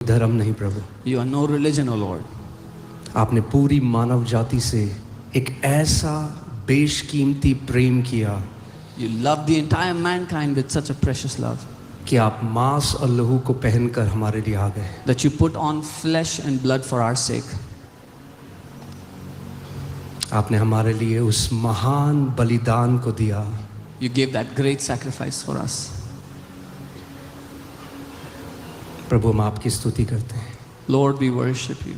धर्म नहीं प्रभु। You are no religion, O Lord. आपने पूरी मानव जाति से एक ऐसा बेशकीमती प्रेम किया You love the entire mankind with such a precious love कि आप मांस और लहू को पहनकर हमारे लिए आ गए। that you put on flesh and blood for our sake. आपने हमारे लिए उस महान बलिदान को दिया। You gave that great sacrifice for us. प्रभु हम आपकी स्तुति करते हैं। Lord, we worship you.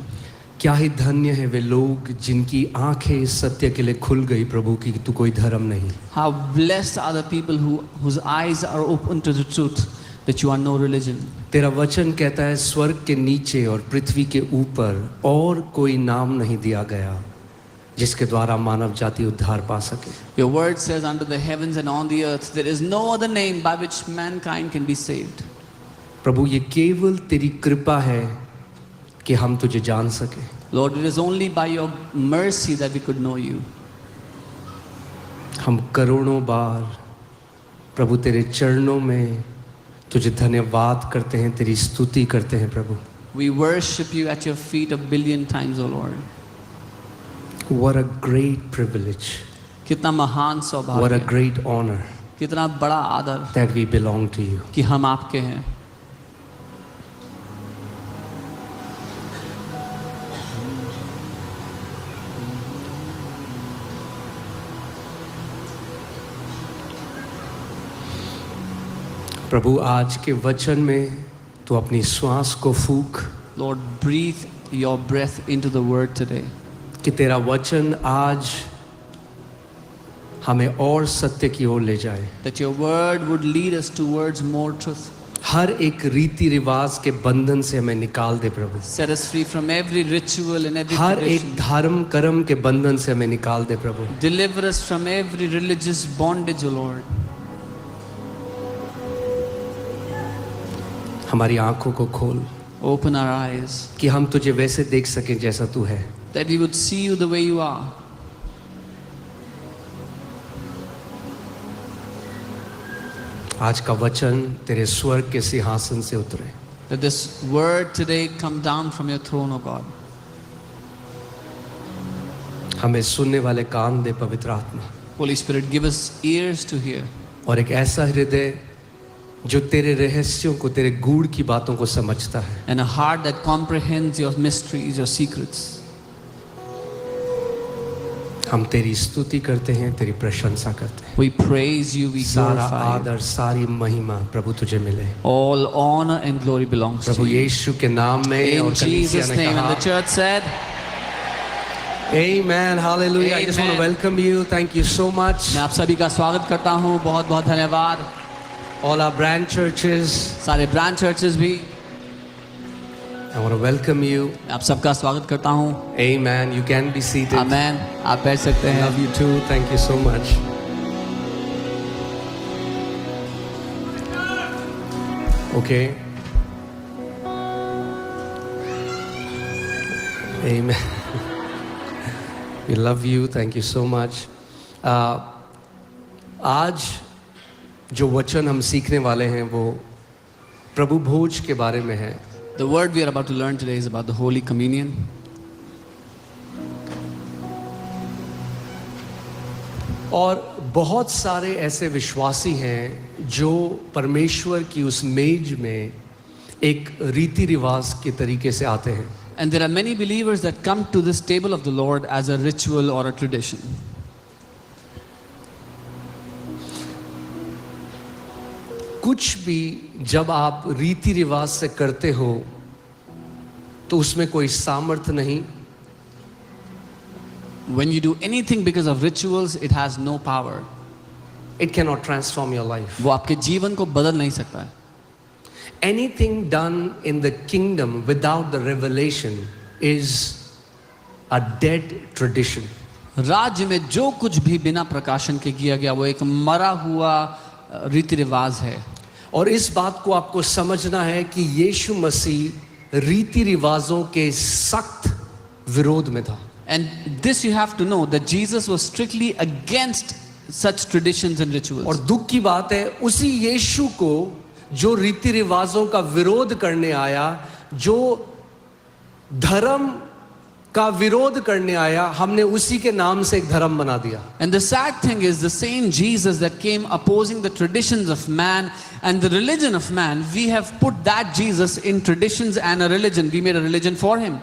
क्या ही धन्य है वे लोग जिनकी आंखें इस सत्य के लिए खुल गई प्रभु कि तू कोई धर्म नहीं। How blessed are the people whose eyes are open to the truth that you are no religion. तेरा वचन कहता है स्वर्ग के नीचे और पृथ्वी के ऊपर और कोई नाम नहीं दिया गया जिसके द्वारा मानव जाति उद्धार पा सके। Your word says under the heavens and on the earth there is no other name by which mankind can be saved. प्रभु ये केवल तेरी कृपा है कि हम तुझे जान सके। Lord, it is only by your mercy that we could know you. हम करोड़ों बार प्रभु तेरे चरणों में तुझे धन्यवाद करते हैं, तेरी स्तुति करते हैं प्रभु। We worship you at your feet 1,000,000,000 times, O Lord. What a great privilege. कितना महान What a सौभाग्य, great honor कितना बड़ा आदर that we belong to you. कि हम आपके हैं। प्रभु आज के वचन में तू अपनी श्वास को फूंक Lord, breathe your breath into the word today. कि तेरा वचन आज हमें और सत्य की ओर ले जाए। That your word would lead us towards more truth. हर एक रीति रिवाज के बंधन से हमें निकाल दे प्रभु। Set us free from every ritual and every her tradition. एक धर्म कर्म के बंधन से हमें निकाल दे प्रभु। Deliver us from every religious bondage, O Lord. हमारी आंखों को खोल Open our eyes कि हम तुझे वैसे देख सकें जैसा तू है। that we would see you the way you are. आज का वचन तेरे स्वर्ग के सिंहासन से उतरे। That this word today come down from your throne, O God. हमें सुनने वाले कान दे पवित्र आत्मा Holy Spirit, give us ears to hear और एक ऐसा हृदय जो तेरे रहस्यों को, तेरे गूढ़ की बातों को समझता है। and a heart that comprehends your mysteries, your secrets. हम तेरी स्तुति करते हैं, तेरी प्रशंसा करते हैं। We praise you, we सारा glorify you. आदर, सारी महिमा प्रभु तुझे मिले। All honor and glory belongs to Prabhu you. यीशु के नाम में In और कलीसिया Jesus' ने name, and कहा the church said, Amen, hallelujah. I just want to Amen. welcome you. Thank you so much. मैं आप सभी का स्वागत करता हूँ, बहुत बहुत धन्यवाद। All our branch churches, सारे ब्रांच चर्चेस भी I want to welcome you. मैं आप सबका स्वागत करता हूँ। Amen. You can be seated. आमेन। आप बैठ सकते हैं। Love you too. Thank you so much. Okay. Amen. We love you. Thank you so much. आज जो वचन हम सीखने वाले हैं वो प्रभु भोज के बारे में है। The word we are about to learn today is about the Holy Communion. और बहुत सारे ऐसे विश्वासी हैं जो परमेश्वर की उस मेज में एक रीति रिवाज के तरीके से आते हैं। And there are many believers that come to this table of the Lord as a ritual or a tradition. कुछ भी जब आप रीति रिवाज से करते हो तो उसमें कोई सामर्थ्य नहीं। When you do anything because of rituals, it has no power. It cannot transform your life. वो आपके जीवन को बदल नहीं सकता है। Anything done in the kingdom without the revelation is a dead tradition. राज्य में जो कुछ भी बिना प्रकाशन के किया गया वो एक मरा हुआ रीति रिवाज है। और इस बात को आपको समझना है कि यीशु मसीह रीति रिवाजों के सख्त विरोध में था। And this you have to know that Jesus was strictly against such traditions and rituals. और दुख की बात है उसी यीशु को जो रीति रिवाजों का विरोध करने आया जो धर्म का विरोध करने आया, हमने उसी के नाम से एक धर्म बना दिया. And the sad thing is, the same Jesus that came opposing the traditions of man and the religion of man, we have put that Jesus in traditions and a religion. We made a religion for him.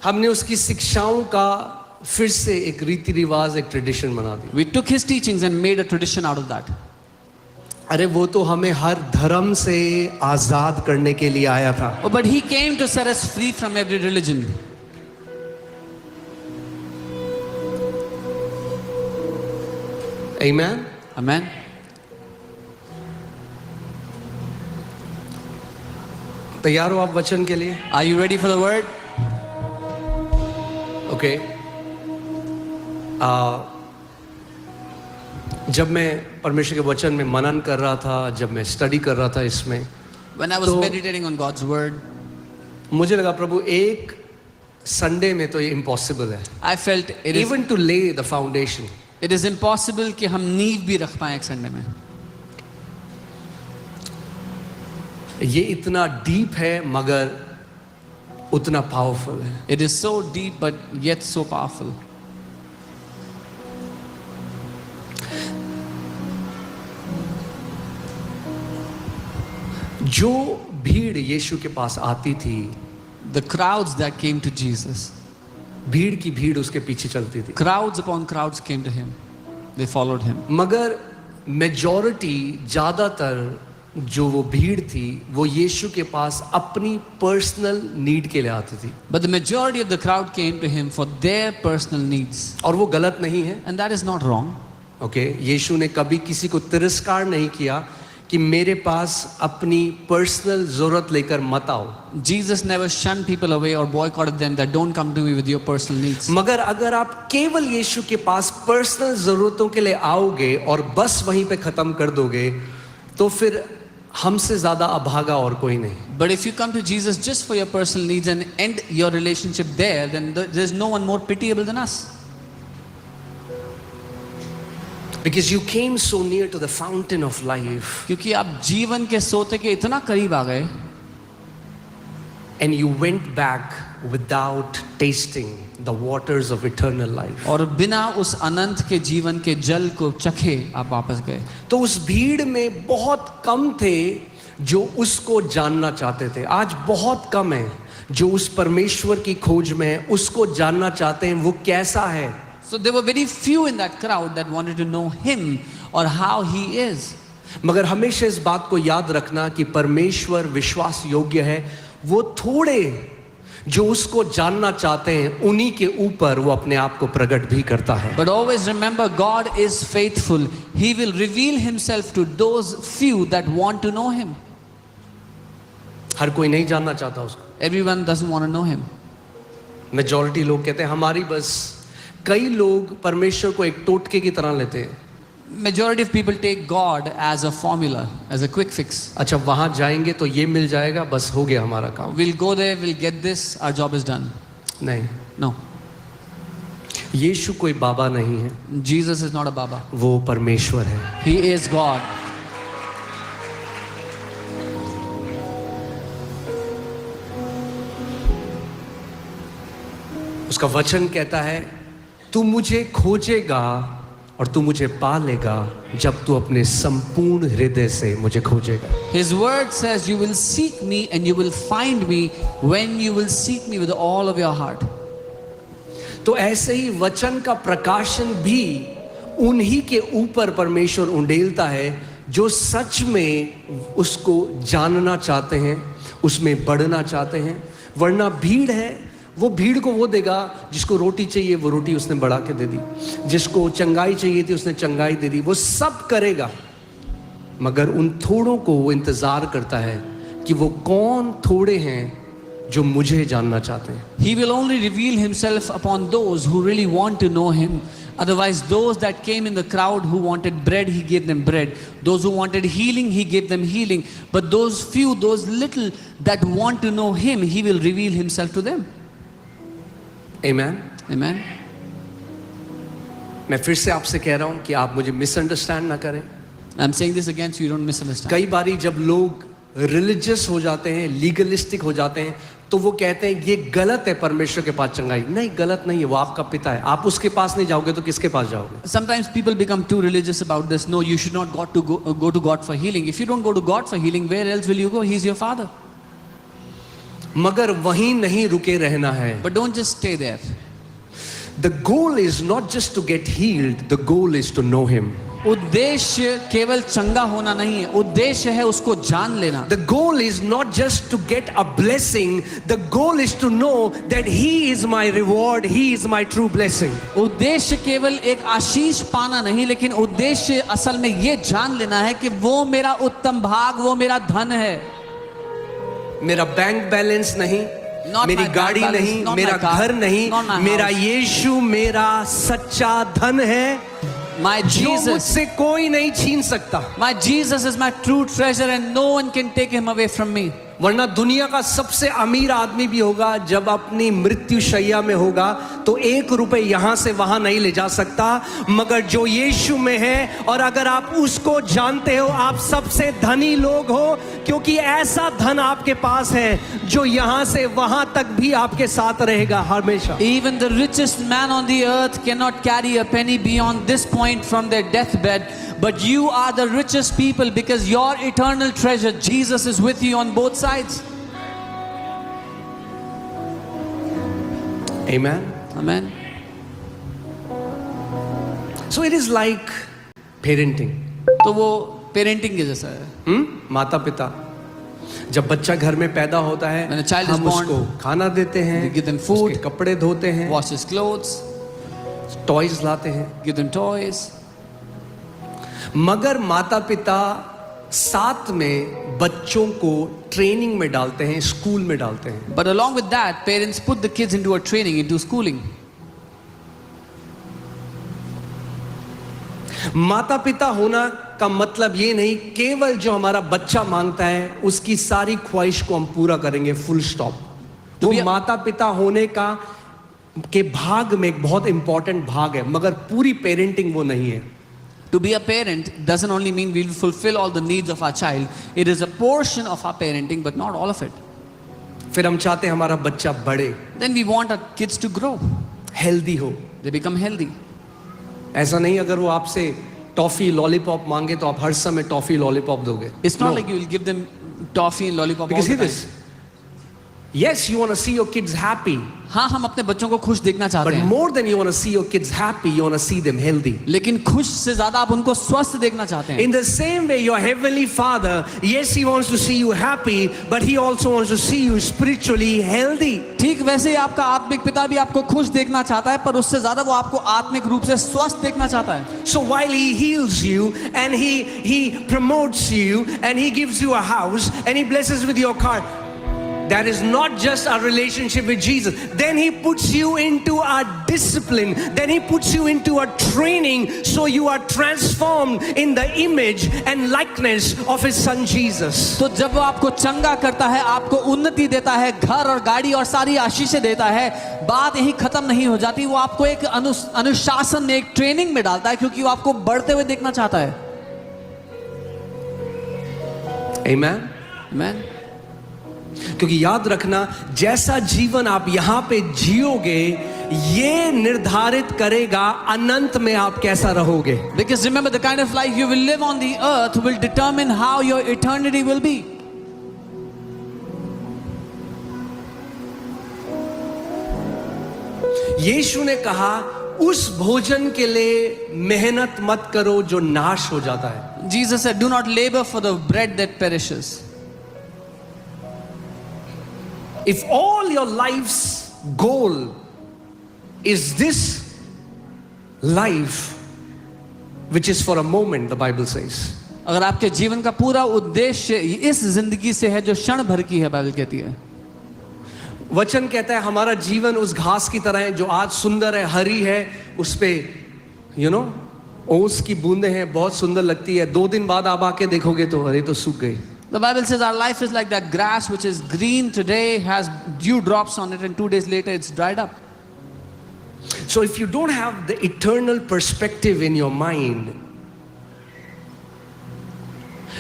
हमने उसकी शिक्षाओं का फिर से एक रीति रिवाज, एक ट्रेडिशन बना दिया. We took his teachings and made a tradition out of that. अरे वो तो हमें हर धर्म से आजाद करने के लिए आया था. Oh, but he came to set us free from every religion. Amen. Amen. तैयार हो आप वचन के लिए? Are you ready for the word? Okay. जब मैं परमेश्वर के वचन में मनन कर रहा था, जब मैं स्टडी कर रहा था इसमें, When I was तो meditating on God's word, मुझे लगा प्रभु एक संडे में तो ये इम्पॉसिबल है. I felt इवन टू ले the foundation. it is impossible कि हम नींव भी रख पाएं एक संडे में. ये इतना डीप है मगर उतना पावरफुल है. It is so deep but yet so powerful. जो भीड़ यीशु के पास आती थी, The crowds that came to Jesus, भीड़ की भीड़ उसके पीछे चलती थी, crowds upon crowds came to him. They followed him. मगर मेजॉरिटी, ज्यादातर जो वो भीड़ थी, वो यीशु के पास अपनी पर्सनल नीड के लिए आती थी. But the majority of the crowd came to him for their personal needs. और वो गलत नहीं है. And that is not wrong. Okay, Yeshu ने कभी किसी को तिरस्कार नहीं किया कि मेरे पास अपनी पर्सनल जरूरत लेकर मत आओ. Jesus never shunned people away or boycotted them that don't come to me with your personal needs. मगर अगर आप केवल यीशु के पास पर्सनल जरूरतों के लिए आओगे और बस वहीं पे खत्म कर दोगे, तो फिर हमसे ज्यादा अभागा और कोई नहीं. But if you come to Jesus just for your personal needs and end your relationship there, then there's no one more pitiable than us. Because you came so near to the fountain of life क्योंकि आप जीवन के सोते के इतना करीब आ गए and you went back without tasting the waters of eternal life. और बिना उस अनंत के जीवन के जल को चखे आप वापस गए. तो उस भीड़ में बहुत कम थे जो उसको जानना चाहते थे. आज बहुत कम है जो उस परमेश्वर की खोज में है, उसको जानना चाहते हैं वो कैसा है. So there were very few in that crowd that wanted to know him or how he is. मगर हमेशा इस बात को याद रखना कि परमेश्वर विश्वास योग्य है. वो थोड़े जो उसको जानना चाहते हैं उन्हीं के ऊपर वो अपने आप को प्रकट भी करता है. But always remember, God is faithful. He will reveal himself to those few that want to know him. हर कोई नहीं जानना चाहता उसको. Everyone doesn't want to know him. Majority लोग कहते हैं हमारी बस. कई लोग परमेश्वर को एक टोटके की तरह लेते हैं. Majority of people take God as a formula, as a quick fix. अच्छा वहां जाएंगे तो ये मिल जाएगा, बस हो गया हमारा काम. We'll go there, we'll get this, our job is done. नहीं, No. यीशु कोई बाबा नहीं है. Jesus is not a Baba. वो परमेश्वर है. He is God. उसका वचन कहता है तू मुझे खोजेगा और तू मुझे पा लेगा जब तू अपने संपूर्ण हृदय से मुझे खोजेगा. His word says you will seek me and you will find me when you will seek me with all of your heart. तो ऐसे ही वचन का प्रकाशन भी उन्हीं के ऊपर परमेश्वर उंडेलता है जो सच में उसको जानना चाहते हैं, उसमें बढ़ना चाहते हैं. वरना भीड़ है, वो भीड़ को वो देगा जिसको रोटी चाहिए वो रोटी उसने बढ़ा के दे दी, जिसको चंगाई चाहिए थी उसने चंगाई दे दी. वो सब करेगा मगर उन थोड़ों को वो इंतजार करता है कि वो कौन थोड़े हैं जो मुझे जानना चाहते हैं. He will only reveal himself upon those who really want to know him. Otherwise, those that came in the crowd who wanted bread, he gave them bread. Those who wanted healing, he gave them healing. But those few, those little that want to know him, he will reveal himself to them. Amen. Amen. मैं फिर से आपसे कह रहा हूं कि आप मुझे मिसअंडरस्टैंड ना करें. I'm saying this again so you don't misunderstand. कई बारी जब लोग रिलीजियस हो जाते हैं, लीगलिस्टिक हो जाते हैं, तो वो कहते हैं ये गलत है परमेश्वर के पास चंगाई। नहीं, गलत नहीं है, वो आपका पिता है। आप उसके पास नहीं जाओगे तो किसके पास जाओगे? Sometimes people become too religious about this. No, you should not go to God for healing. If you don't go to God for healing, where else will you go? He's your father. मगर वहीं नहीं रुके रहना है। But don't just stay there. The goal is not just to get healed, the goal is to know him. उद्देश्य केवल चंगा होना नहीं है, उद्देश्य है उसको जान लेना। The goal is not just to get a blessing, the goal is to know that he is my reward, he is my true blessing. उद्देश्य केवल एक आशीष पाना नहीं, लेकिन उद्देश्य असल में ये जान लेना है कि वो मेरा उत्तम भाग, वो मेरा धन है। मेरा बैंक बैलेंस नहीं, Not मेरी my bank गाड़ी balance, नहीं, not मेरा my car, घर नहीं, not my मेरा house. यीशु मेरा सच्चा धन है, My जो Jesus, मुझसे कोई नहीं छीन सकता। my Jesus is my true treasure and no one can take him away from me. वरना दुनिया का सबसे अमीर आदमी भी होगा, जब अपनी मृत्यु शैया में होगा तो 1 रुपए यहां से वहां नहीं ले जा सकता, मगर जो यीशु में है और अगर आप उसको जानते हो, आप सबसे धनी लोग हो, क्योंकि ऐसा धन आपके पास है जो यहां से वहां तक भी आपके साथ रहेगा हमेशा। Even the richest man on the earth cannot carry a penny beyond this point from their deathbed, but you are the richest people because your eternal treasure, Jesus, is with you on both sides. Amen. Amen. So it is like parenting. तो वो parenting के जैसा है। माता पिता, जब बच्चा घर में पैदा होता है, When a child is हम born, उसको खाना देते हैं, we give them food, उसके कपड़े धोते हैं, Wash his clothes, टॉयज लाते हैं। give them toys. मगर माता पिता साथ में बच्चों को ट्रेनिंग में डालते हैं, स्कूल में डालते हैं। But along with that, parents put the kids into a training, into schooling. माता पिता होना का मतलब ये नहीं केवल जो हमारा बच्चा मांगता है उसकी सारी ख्वाहिश को हम पूरा करेंगे, फुल स्टॉप। तो वो माता पिता होने का के भाग में एक बहुत इंपॉर्टेंट भाग है, मगर पूरी पेरेंटिंग वो नहीं है। To be a parent doesn't only mean we'll fulfill all the needs of our child. It is a portion of our parenting, but not all of it. फिर हम चाहते हैं हमारा बच्चा बढ़े, Then we want our kids to grow. Healthy हो। They become healthy. ऐसा नहीं अगर वो आपसे टॉफी लॉलीपॉप मांगे तो आप हर समय टॉफी लॉलीपॉप दोगे। It's not No. like you will give them toffee and lollipop all Because the see time. this. Yes, you want to see your kids happy, हाँ, हम अपने बच्चों को खुश देखना चाहते but हैं, more than you want to see your kids happy, you want to see them healthy. लेकिन खुश से ज्यादा आप उनको स्वस्थ देखना चाहते हैं। In the same way, your heavenly Father, yes, He wants to see you happy, but He also wants to see you spiritually healthy. ठीक वैसे ही आपका आत्मिक पिता भी आपको खुश देखना चाहता है, पर उससे ज्यादा वो आपको आत्मिक रूप से स्वस्थ देखना चाहता है। So while He heals you and He promotes you and He gives you a house and He blesses with your car, that is not just a relationship with Jesus. Then He puts you into a discipline. Then He puts you into a training so you are transformed in the image and likeness of His Son Jesus. तो जब वो आपको चंगा करता है, आपको उन्नति देता है, घर और गाड़ी और सारी आशीषें देता है, बात यही खत्म नहीं हो जाती। वो आपको एक अनुशासन में, एक ट्रेनिंग में डालता है, क्योंकि वो आपको बढ़ते हुए देखना चाहता है। Amen. Amen. क्योंकि याद रखना, जैसा जीवन आप यहां पे जियोगे ये निर्धारित करेगा अनंत में आप कैसा रहोगे। Because remember, the kind of life you will live on the earth will determine how your eternity will be. यीशु ने कहा उस भोजन के लिए मेहनत मत करो जो नाश हो जाता है। Jesus said, do not labor for the bread that perishes. If all your life's goal is this life, which is for a moment, the Bible says. अगर आपके जीवन का पूरा उद्देश्य इस जिंदगी से है जो क्षण भर की है, बाइबल कहती है। वचन कहता है हमारा जीवन उस घास की तरह है जो आज सुंदर है, हरी है, उस पे ओस की बूंदे हैं, बहुत सुंदर लगती है। 2 दिन बाद आप आके देखोगे तो अरे तो सूख गई। The Bible says our life is like that grass which is green today, has dew drops on it, and 2 days later it's dried up. So if you don't have the eternal perspective in your mind,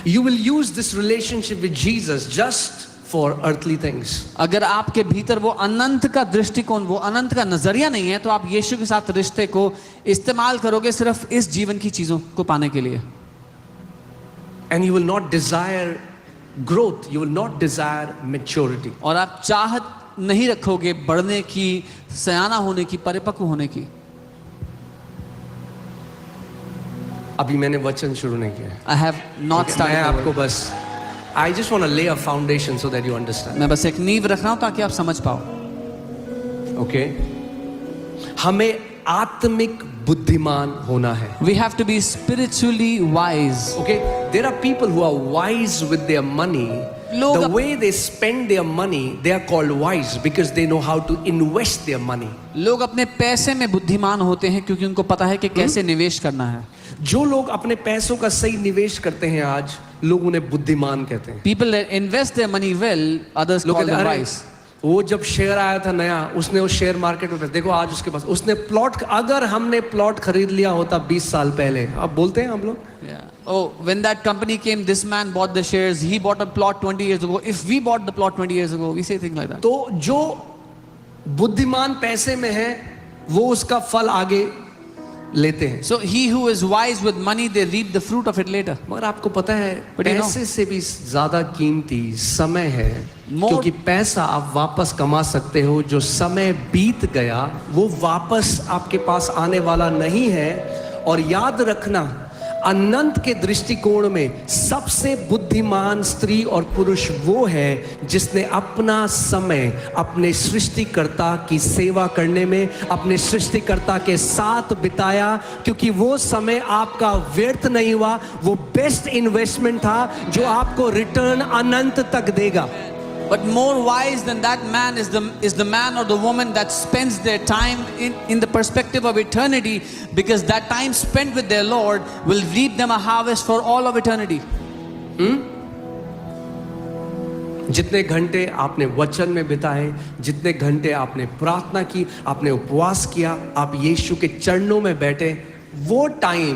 You will use this relationship with Jesus just for earthly things. अगर आपके भीतर वो अनंत का दृष्टिकोण, वो अनंत का नजरिया नहीं है, तो आप यीशु के साथ रिश्ते को इस्तेमाल करोगे सिर्फ इस जीवन की चीजों को पाने के लिए. And you will not desire growth. You will not desire maturity. और आप चाहत नहीं रखोगे बढ़ने की, सयाना होने की, परिपक्व होने की. अभी मैंने वचन शुरू नहीं किया है. I have not मैं started. आपको बस I just want to lay a foundation so that you understand. मैं बस एक नींव रख रहा हूं ताकि आप समझ पाओ. Okay? हमें आत्मिक बुद्धिमान होना है. We have to be spiritually wise. Okay? There are people who are wise with their money. लोग The way they spend their money, they are called wise because they know how to invest their money. लोग अपने पैसे में बुद्धिमान होते हैं क्योंकि उनको पता है कि कैसे निवेश करना है. जो लोग अपने पैसों का सही निवेश करते हैं आज, लोग उन्हें बुद्धिमान कहते हैं. People that invest their money well, others लोग call कहते them हैं, wise. अरे वो जब शेयर आया था नया, उसने वो शेयर मार्केट में देखो आज उसके पास, उसने प्लॉट, अगर हमने प्लॉट खरीद लिया होता 20 साल पहले, अब बोलते हैं हम लोग. Yeah. Oh, when that company came, this man bought the shares. He bought a plot 20 years ago. If we bought the plot 20 years ago, we say things like that. तो जो बुद्धिमान पैसे में है, वो उसका फल आगे लेते हैं. So he who is wise with money, they reap the fruit of it later. मगर आपको पता है, But you know- पैसे से भी ज्यादा कीमती समय है. More- क्योंकि पैसा आप वापस कमा सकते हो, जो समय बीत गया वो वापस आपके पास आने वाला नहीं है. और याद रखना, अनंत के दृष्टिकोण में सबसे बुद्धिमान स्त्री और पुरुष वो है जिसने अपना समय अपने सृष्टिकर्ता की सेवा करने में, अपने सृष्टिकर्ता के साथ बिताया. क्योंकि वो समय आपका व्यर्थ नहीं हुआ, वो बेस्ट इन्वेस्टमेंट था जो आपको रिटर्न अनंत तक देगा. But more wise than that man is the man or the woman that spends their time in the perspective of eternity, because that time spent with their Lord will reap them a harvest for all of eternity. जितने घंटे आपने वचन में बिताए, जितने घंटे आपने प्रार्थना की, आपने उपवास किया, आप यीशु के चरणों में बैठे, वो टाइम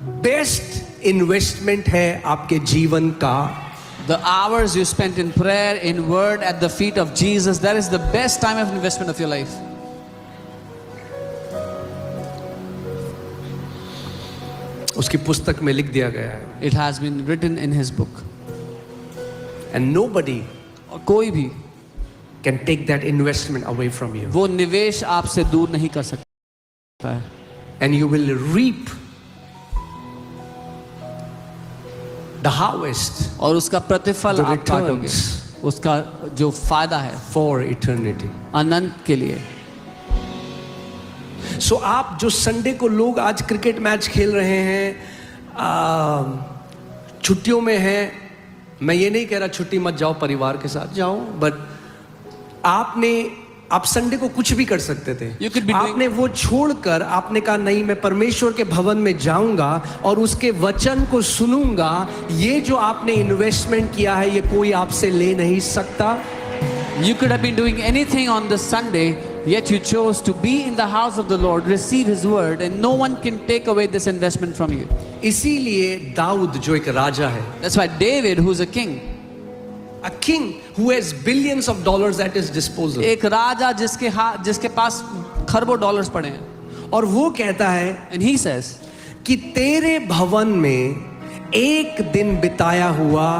बेस्ट इन्वेस्टमेंट है आपके जीवन का. The hours you spent in prayer, in word, at the feet of Jesus, that is the best time of investment of your life. उसकी पुस्तक में लिख दिया गया है. It has been written in his book. And nobody और कोई भी can take that investment away from you. वो निवेश आपसे दूर नहीं कर सकता है. And you will reap the harvest, और उसका प्रतिफल the आप पाओगे, returns उसका जो फायदा है for eternity. अनंत के लिए. सो आप जो संडे को लोग आज क्रिकेट मैच खेल रहे हैं, छुट्टियों में हैं, मैं ये नहीं कह रहा छुट्टी मत जाओ, परिवार के साथ जाओ, बट आप संडे को कुछ भी कर सकते थे. You could be doing- आपने वो छोड़कर आपने कहा नहीं, मैं परमेश्वर के भवन में जाऊंगा और उसके वचन को सुनूंगा. ये जो आपने इन्वेस्टमेंट किया है, ये कोई आपसे ले नहीं सकता. You could have been doing anything on the Sunday, yet you chose to be in the house of the Lord, receive his word, and no one can take away this investment from you. इसीलिए दाऊद जो एक राजा है, That's why David, who's a king, a king who has billions of dollars at his disposal, एक राजा जिसके पास खरबों dollars पड़े हैं, और वो कहता है and he says कि तेरे भवन में एक दिन बिताया हुआ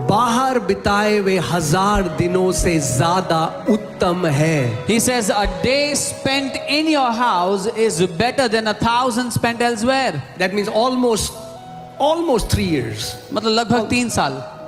बाहर बिताए हुए 1000 दिनों से ज्यादा उत्तम है. he says a day spent in your house is better than 1,000 spent elsewhere. That means almost 3 years, मतलब लगभग 3 साल.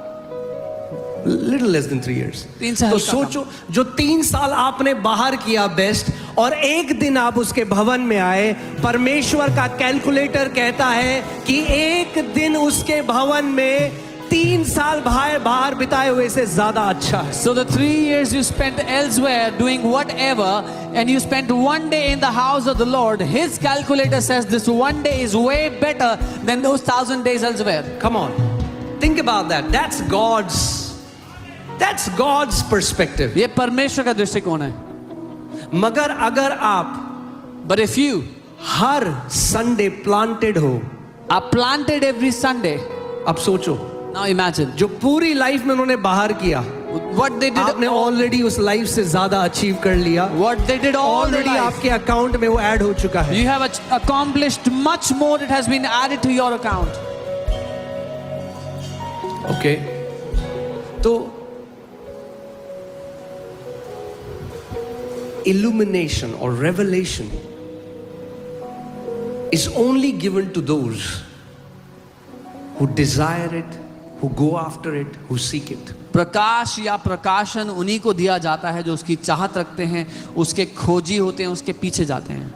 little less than 3 years. 3 से तो हल्का सोचो, जो 3 साल आपने बाहर किया बेस्ट, और एक दिन आप उसके भवन में आए, परमेश्वर का कैलकुलेटर कहता है कि एक दिन उसके भवन में 3 साल बाहर बिताए हुए से ज्यादा अच्छा है. So the 3 years you spent elsewhere doing whatever, and you spent one day in the house of the Lord, his calculator says this one day is way better than those 1,000 days elsewhere. Come on, think about that. That's God's perspective. ये परमेश्वर का दृष्टिकोण है. मगर अगर आप But if you her Sunday planted हो, are planted every Sunday, अब सोचो, Now imagine जो पूरी लाइफ में उन्होंने बाहर किया, what they did. आपने ऑलरेडी उस लाइफ से ज्यादा अचीव कर लिया. What they did all their already life. आपके अकाउंट में वो ऐड हो चुका है. You have accomplished much more. It has been added to your account. Okay, तो illumination or revelation is only given to those who desire it, who go after it, who seek it. प्रकाश या प्रकाशन उन्हीं को दिया जाता है जो उसकी चाहत रखते हैं, उसके खोजी होते हैं, उसके पीछे जाते हैं.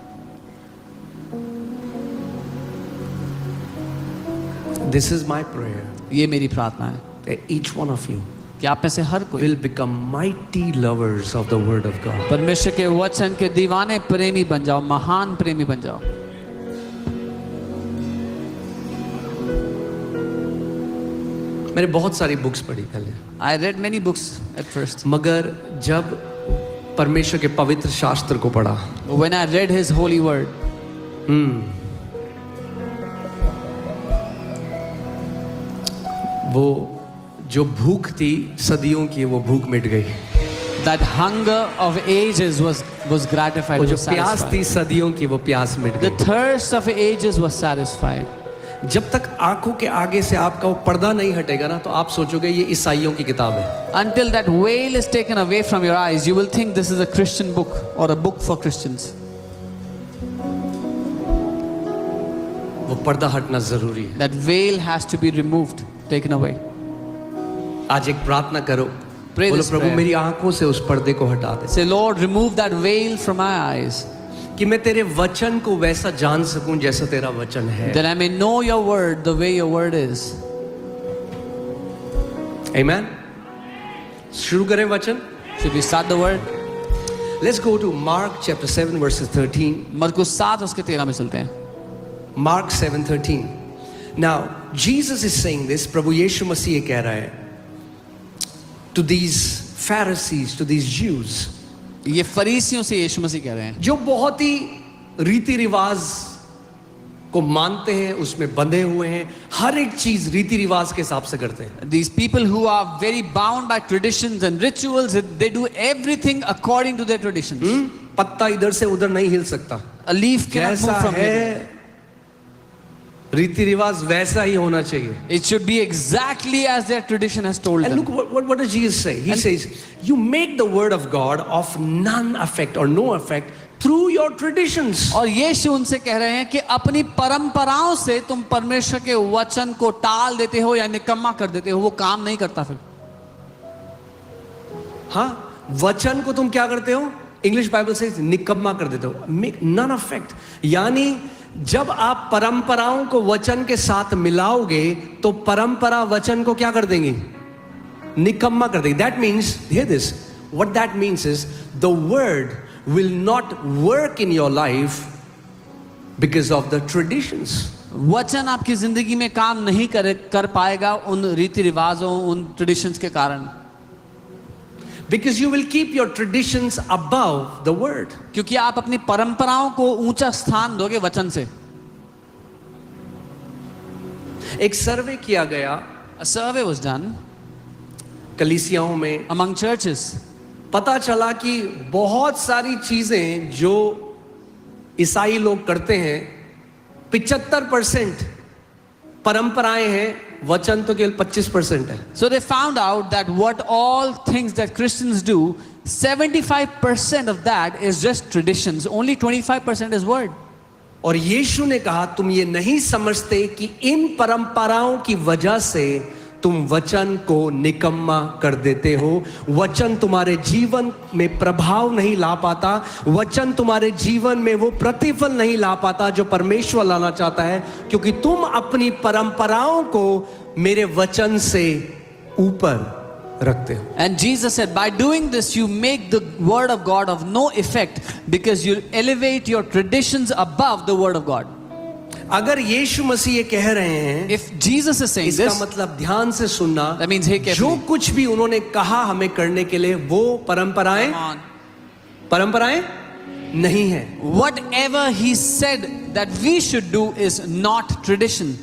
This is my prayer ये मेरी प्रार्थना है that each one of you कि आप में से हर कोई will become mighty lovers of the word of God. परमेश्वर के वचन के दीवाने प्रेमी बन जाओ, महान प्रेमी बन जाओ. मैंने बहुत सारी बुक्स पढ़ी पहले, I read many books at first. मगर जब परमेश्वर के पवित्र शास्त्र को पढ़ा, When I read His holy word, वो जो भूख थी सदियों की, वो भूख मिट गई. that hunger of ages was gratified. वो जो was प्यास satisfied. थी सदियों की, वो प्यास मिट The गई. thirst of ages was satisfied. जब तक आंखों के आगे से आपका वो पर्दा नहीं हटेगा ना, तो आप सोचोगे ये ईसाइयों की किताब है. Until that veil is taken away from your eyes, you will think this is a Christian book or a book for Christians. वो पर्दा हटना जरूरी है. That veil has to be removed, taken away. आज एक प्रार्थना करो, Pray बोलो this प्रभु prayer. मेरी आंखों से उस पर्दे को हटा दे, Say, Lord, remove that veil from my eyes, कि मैं तेरे वचन को वैसा जान सकूं जैसा तेरा वचन है. that I may know your word the way your word is. Amen. शुरू करें वचन. Should we start the word? Let's go to Mark chapter 7 verses 13. मरकुस 7 उसके 13 में चलते हैं. Mark 7:13. Now Jesus is saying this, प्रभु यीशु मसीह ये कह रहा है to these Pharisees, to these Jews, ये फरीसियों से यीशु मसीह कह रहे हैं जो बहुत ही रीति रिवाज को मानते हैं, उसमें बंधे हुए हैं, हर एक चीज रीति रिवाज के हिसाब से करते हैं. These people who are very bound by traditions and rituals, they do everything according to their traditions. पत्ता इधर से उधर नहीं हिल सकता. A leaf cannot जैसा move from here. है रीति रिवाज वैसा ही होना चाहिए. It should be exactly as their tradition has told And them. look what does Jesus say? He says, you make the word of God of none effect or no effect through your traditions. और यीशु उनसे कह रहे हैं कि अपनी परंपराओं से तुम परमेश्वर के वचन को टाल देते हो या निकम्मा कर देते हो, वो काम नहीं करता फिर. हाँ, वचन को तुम क्या करते हो? इंग्लिश बाइबल से निकम्मा कर देते हो. मेक नन अफेक्ट, यानी जब आप परंपराओं को वचन के साथ मिलाओगे तो परंपरा वचन को क्या कर देंगी? निकम्मा कर देंगी. That means, here this, what that means is the word will not work in your life because of the traditions. वचन आपकी जिंदगी में काम नहीं कर पाएगा उन रीति रिवाजों, उन ट्रेडिशंस के कारण. Because you will keep your traditions above the word. क्योंकि आप अपनी परंपराओं को ऊंचा स्थान दोगे वचन से. एक सर्वे किया गया A survey was done कलीसियाओं में. among churches. पता चला कि बहुत सारी चीजें जो ईसाई लोग करते हैं, 75% परंपराएं हैं, वचन तो केवल 25% है. So they found out that what all things that Christians do, 75% of that is just traditions. Only 25% is word. और यीशु ने कहा तुम ये नहीं समझते कि इन परंपराओं की वजह से तुम वचन को निकम्मा कर देते हो. वचन तुम्हारे जीवन में प्रभाव नहीं ला पाता. वचन तुम्हारे जीवन में वो प्रतिफल नहीं ला पाता जो परमेश्वर लाना चाहता है, क्योंकि तुम अपनी परंपराओं को मेरे वचन से ऊपर रखते हो. And Jesus said, by doing this, you make the word of God of no effect because you elevate your traditions above the word of God. अगर यीशु मसीह ये कह रहे हैं, If Jesus is saying इसका this, मतलब ध्यान से सुनना, that means hey जो carefully. कुछ भी उन्होंने कहा हमें करने के लिए वो परंपराएं Come on. परंपराएं नहीं है. Whatever he said that we should do is not tradition.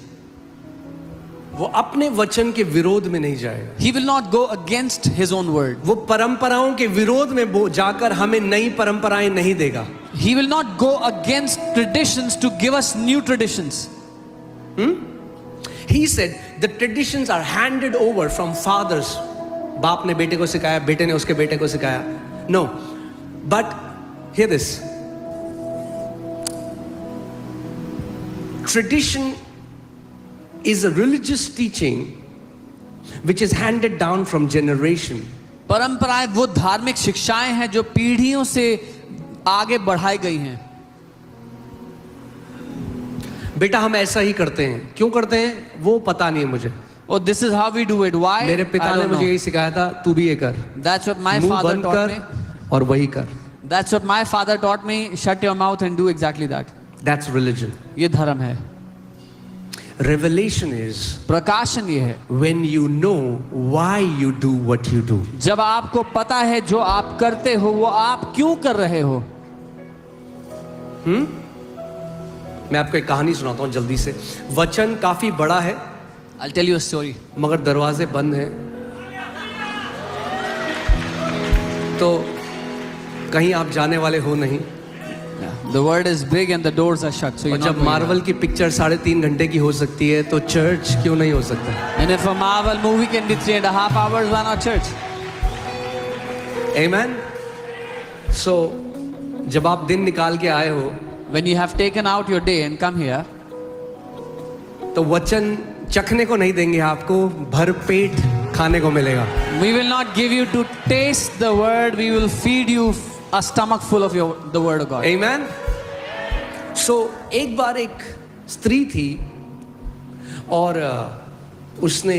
वो अपने वचन के विरोध में नहीं जाएगा। He will not go against his own word. वो परंपराओं के विरोध में वो जाकर हमें नई परंपराएं नहीं देगा। He will not go against traditions to give us new traditions. He said the traditions are handed over from fathers. बाप ने बेटे को सिखाया, बेटे ने उसके बेटे को सिखाया. No, but hear this. Tradition is a religious teaching which is handed down from generation. परंपराएं वो धार्मिक शिक्षाएं हैं जो पीढ़ियों से आगे बढ़ाई गई हैं. बेटा हम ऐसा ही करते हैं, क्यों करते हैं वो पता नहीं है मुझे. Oh, this is how we do it. Why? मेरे पिता I ने don't मुझे know. यही सिखाया था, तू भी ये कर. That's what my मुंह father बंद taught me. कर और वही कर. That's what my father taught me. Shut your mouth and do exactly that. That's religion. ये धर्म है. Revelation is प्रकाशन ये है when you know why you do what you do. जब आपको पता है जो आप करते हो वो आप क्यों कर रहे हो. मैं आपको एक कहानी सुनाता हूँ जल्दी से. वचन काफी बड़ा है I'll tell you a story. मगर दरवाजे बंद हैं, तो कहीं आप जाने वाले हो नहीं. The word is big and the doors are shut. So और you're not जब going मार्वल out. की पिक्चर 3.5 घंटे की हो सकती है तो चर्च क्यों नहीं हो सकता. And if a Marvel movie can be 3.5 hours, why not church? Amen. So जब आप दिन निकाल के आए हो When you have taken out your day and come here, तो वचन चखने को नहीं देंगे, आपको भर पेट खाने को मिलेगा. we will not give you to taste the word. We will feed you a stomach full of the word of God. Amen. So एक बार एक स्त्री थी और उसने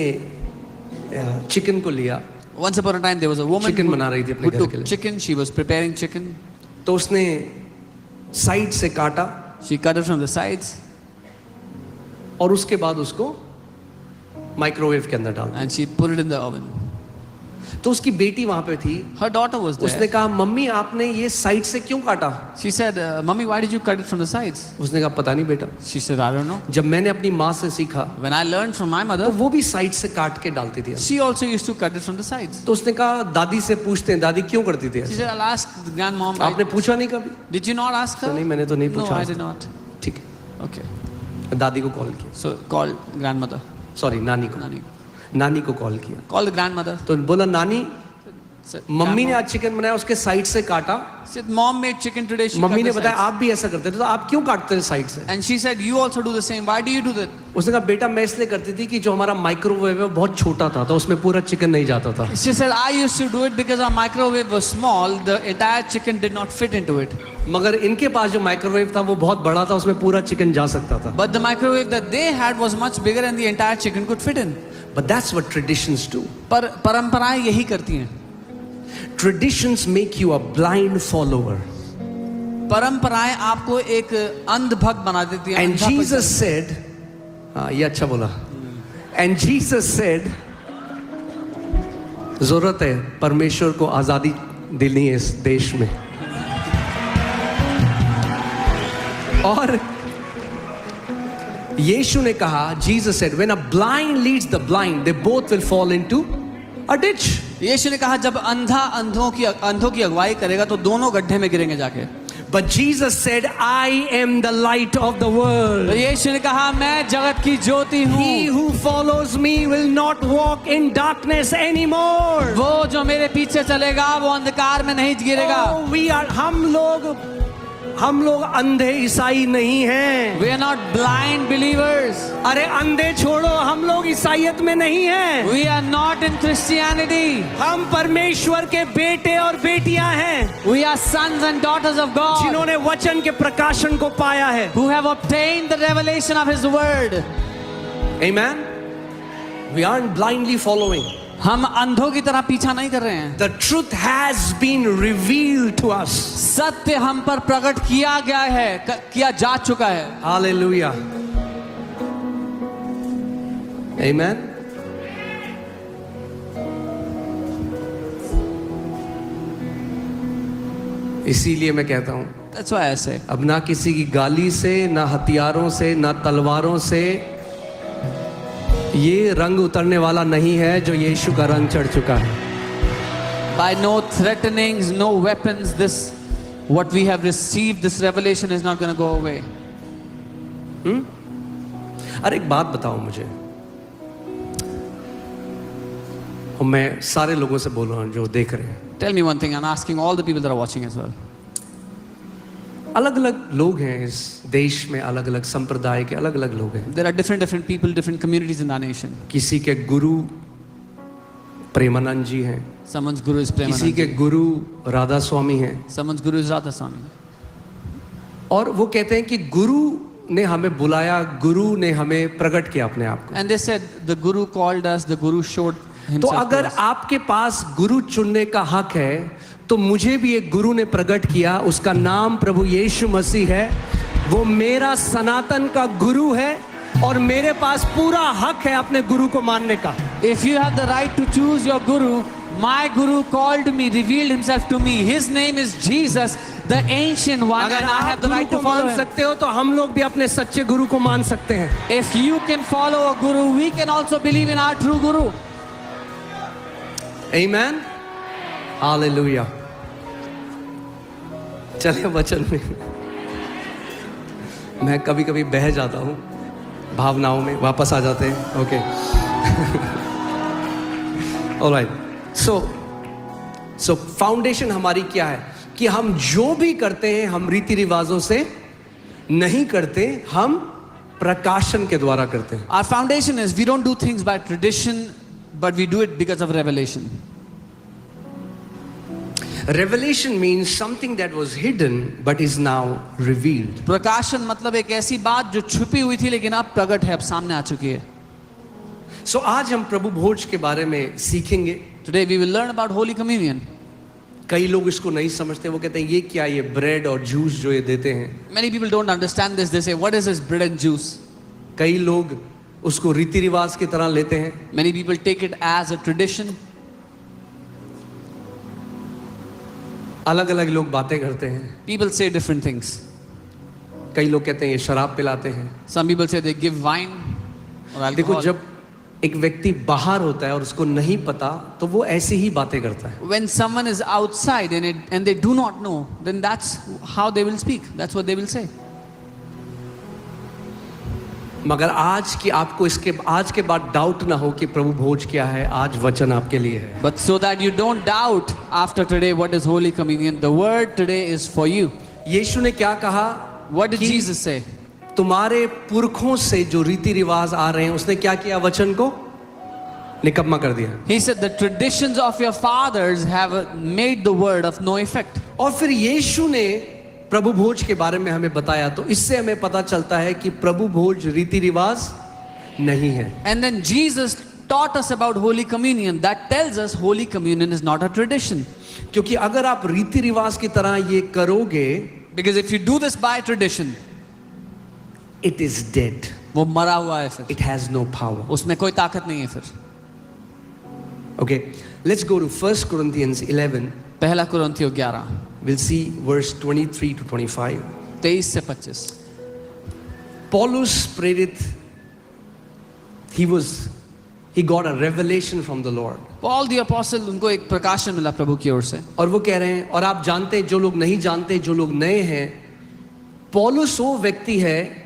चिकन को लिया. Once upon a time, there was a woman Chicken बना रही थी अपने who घर took के लिए. chicken. She was preparing chicken. तो उसने साइड से काटा She cut it from the sides और उसके बाद उसको माइक्रोवेव के अंदर डाल दिया. and she put it in the oven. तो उसकी बेटी वहां पे थी. Her daughter was उसने there. कहा मम्मी आपने ये साइड से क्यों काटा. She said, "Mommy, why did you cut it from the sides?" उसने कहा पता नहीं बेटा, She said, "I don't know. जब मैंने अपनी माँ से सीखा When I learned from my तो mother, वो भी साइड से काट के डालती थी. she also used to cut it from the sides." तो उसने कहा दादी से पूछते हैं, दादी क्यों करती थी She ऐसे. said, "I'll ask the grandmom." आपने पूछा नहीं कभी. Did you not ask तो her? नहीं मैंने तो नहीं No, पूछा. I did not. ठीक है. Okay. दादी को कॉल किया, So call grandmother. सॉरी नानी को. Nani. नानी को कॉल किया Call the grandmother. तो बोला नानी Said, मम्मी ने "Grandmom." आज चिकन बनाया, उसके साइड से काटा. Said, "Mom made chicken today." She mummy cut ने the बताया sides. आप भी ऐसा करते थे, तो आप क्यों काटते थे साइड से. And she said, "You also do the same. Why do you do that?" उसने कहा बेटा मैं इसलिए करती थी कि जो हमारा माइक्रोवेव है वो बहुत छोटा था, तो उसमें पूरा चिकन नहीं जाता था. She said, "I used to do it because our microwave was small. The entire chicken did not fit into it. मगर इनके पास जो माइक्रोवेव था वो बहुत बड़ा था, उसमें पूरा चिकन जा सकता था. But the microwave that they had was much bigger and the entire chicken could fit in." But that's what traditions do. पर परंपराएं यही करती हैं. Traditions make you a blind follower. परंपराएं आपको एक अंध भक्त बना देती हैं. And अंधा भक्त Jesus said, हाँ ये अच्छा बोला. And Jesus said, जरूरत है परमेश्वर को आजादी देनी है इस देश में. और यीशु ने कहा, Jesus said, when a blind leads the blind, they both will fall into a ditch. यीशु ने कहा जब अंधा अंधों की अगुवाई करेगा तो दोनों गड्ढे में गिरेंगे जाके. But Jesus said, I am the light of the world. तो यीशु ने कहा मैं जगत की ज्योति हूँ. He who follows me will not walk in darkness anymore. वो जो मेरे पीछे चलेगा वो अंधकार में नहीं गिरेगा. Oh, we are, हम लोग अंधे ईसाई नहीं हैं. We are not blind believers. अरे अंधे छोड़ो, हम लोग ईसाइयत में नहीं हैं. We are not in Christianity. हम परमेश्वर के बेटे और बेटियां हैं We are sons and daughters of God जिन्होंने वचन के प्रकाशन को पाया है. who have obtained the revelation of His word. Amen. We aren't blindly following. हम अंधों की तरह पीछा नहीं कर रहे हैं. The truth has been revealed to us. सत्य हम पर प्रकट किया गया है, किया जा चुका है. Hallelujah. Amen. इसीलिए मैं कहता हूं, That's why I say, अब ना किसी की गाली से, ना हथियारों से, ना तलवारों से ये रंग उतरने वाला नहीं है जो यीशु का रंग चढ़ चुका है। By no threatenings, no weapons, this what we have received, this revelation is not going to go away. अरे एक बात बताओ मुझे, और मैं सारे लोगों से बोल रहा हूँ जो देख रहे हैं, Tell me one thing, I'm asking all the people that are watching as well. अलग अलग लोग हैं इस देश में, अलग अलग संप्रदाय के अलग अलग लोग हैं। There are different people, different communities in our nation. किसी के गुरु प्रेमानंद जी हैं, Someone's guru is किसी Premanand. के गुरु राधा स्वामी हैं, Someone's guru is Radha Swami. और वो कहते हैं कि गुरु ने हमें बुलाया, गुरु ने हमें प्रकट किया अपने आप को। And they said the guru called us, the guru showed तो himself to अगर us. आपके पास गुरु चुनने का हक है, तो मुझे भी एक गुरु ने प्रकट किया, उसका नाम प्रभु यीशु मसीह है। वो मेरा सनातन का गुरु है और मेरे पास पूरा हक है अपने गुरु को मानने का। If you have the right to choose your guru, my guru called me, revealed himself to me. His name is Jesus, the ancient one, अगर and I आप have the गुरु right को to follow मान him. सकते हो तो हम लोग भी अपने सच्चे गुरु को मान सकते हैं। If you can follow a guru, we can also believe in our true guru. Amen. Hallelujah. चलिए वचन में, मैं कभी कभी बह जाता हूँ भावनाओं में, वापस आ जाते हैं। Okay, alright. सो फाउंडेशन हमारी क्या है कि हम जो भी करते हैं हम रीति रिवाजों से नहीं करते, हम प्रकाशन के द्वारा करते हैं। Our foundation is we don't do things by tradition, but we do it because of revelation. Revelation means something that was hidden but is now revealed. प्रकाशन मतलब एक ऐसी बात जो छुपी हुई थी लेकिन अब प्रकट है, अब सामने आ चुकी है। सो आज हम प्रभु भोज के बारे में सीखेंगे। Today we will learn about Holy Communion. कई लोग इसको नहीं समझते, वो कहते हैं ये क्या, ये ब्रेड और जूस जो ये देते हैं। Many people don't understand this. They say, what is this bread and juice? कई लोग उसको रीति रिवाज की तरह लेते हैं। Many people take it as a tradition. अलग अलग लोग बातें करते हैं। People say different things. कई लोग कहते हैं ये शराब पिलाते हैं। Some people say they give wine or देखो, alcohol. जब एक व्यक्ति बाहर होता है और उसको नहीं पता तो वो ऐसी ही बातें करता है। When someone is outside and they do not know, then that's how they will speak. That's what they will say. मगर आज की आपको आज के बाद डाउट ना हो कि प्रभु भोज क्या है, आज वचन आपके लिए है। But so that you don't doubt after today what is Holy Communion, the word today is for you. यीशु ने क्या कहा? What did कि Jesus say? तुम्हारे पुरखों से जो रीति रिवाज आ रहे हैं, उसने क्या किया? वचन को निकम्मा कर दिया। He said the traditions of your fathers have made the word of no effect. और फिर यीशु ने प्रभु भोज के बारे में हमें बताया, तो इससे हमें पता चलता है कि प्रभु भोज रीति रिवाज नहीं है। And then Jesus taught us about Holy Communion. That tells us Holy Communion is not a tradition. क्योंकि अगर आप रीति रिवाज की तरह ये करोगे, Because if you do this by tradition, it is dead. वो मरा हुआ है फिर, It has no power. उसमें कोई ताकत नहीं है फिर। Okay, let's go to 1 Corinthians 11. पहला कुरिन्थियों 11, We'll see verse 23 to 25. 23 से 25। Paulus प्रेरित, he got a revelation from the Lord. Paul the apostle, उनको एक प्रकाशन मिला प्रभु की ओर से। और वो कह रहे हैं, और आप जानते हैं, जो लोग नहीं जानते, जो लोग नए हैं, पौलुस वो व्यक्ति है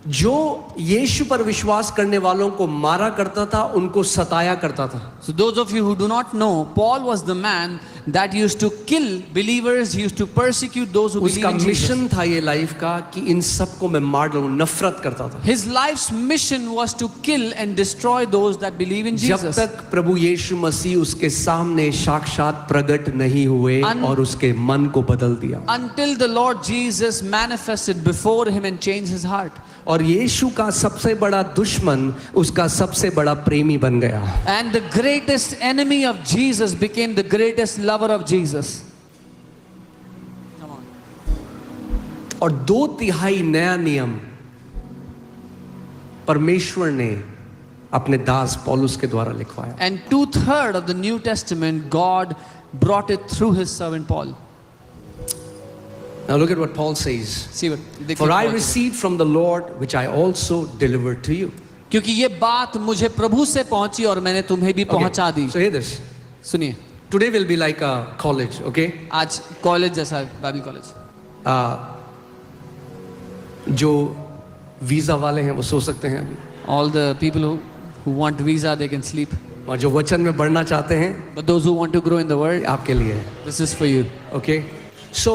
जो यीशु पर विश्वास करने वालों को मारा करता था, उनको सताया करता था। So those of you who do not know, Paul was the man that used to kill believers, he used to persecute those who believe उसका in Jesus. मिशन था ये लाइफ का कि इन सबको मैं मार दूं, नफरत करता था। His life's mission was to kill and destroy those that believe in जब Jesus. तक प्रभु यीशु मसीह उसके सामने साक्षात प्रकट नहीं हुए और उसके मन को बदल दिया। Until the Lord Jesus manifested before him and changed his heart. और यीशु का सबसे बड़ा दुश्मन उसका सबसे बड़ा प्रेमी बन गया। And the greatest enemy of Jesus became the greatest lover of Jesus. और 2/3 नया नियम परमेश्वर ने अपने दास पौलुस के द्वारा लिखवाया। And 2/3 of the New Testament, God brought it through his servant Paul. Now look at what Paul says. See what? For I received from the Lord which I also delivered to you. क्योंकि ये बात मुझे प्रभु से पहुंची और मैंने तुम्हें भी पहुंचा दी। So hear this. सुनिए, Today will be like a college, okay? आज कॉलेज जैसा है, बाइबल कॉलेज। जो वीजा वाले हैं वो सो सकते हैं अभी, All the people who want visa, they can sleep. और जो वचन में बढ़ना चाहते हैं But those who want to grow in the word, आपके लिए है, this is for you. Okay? So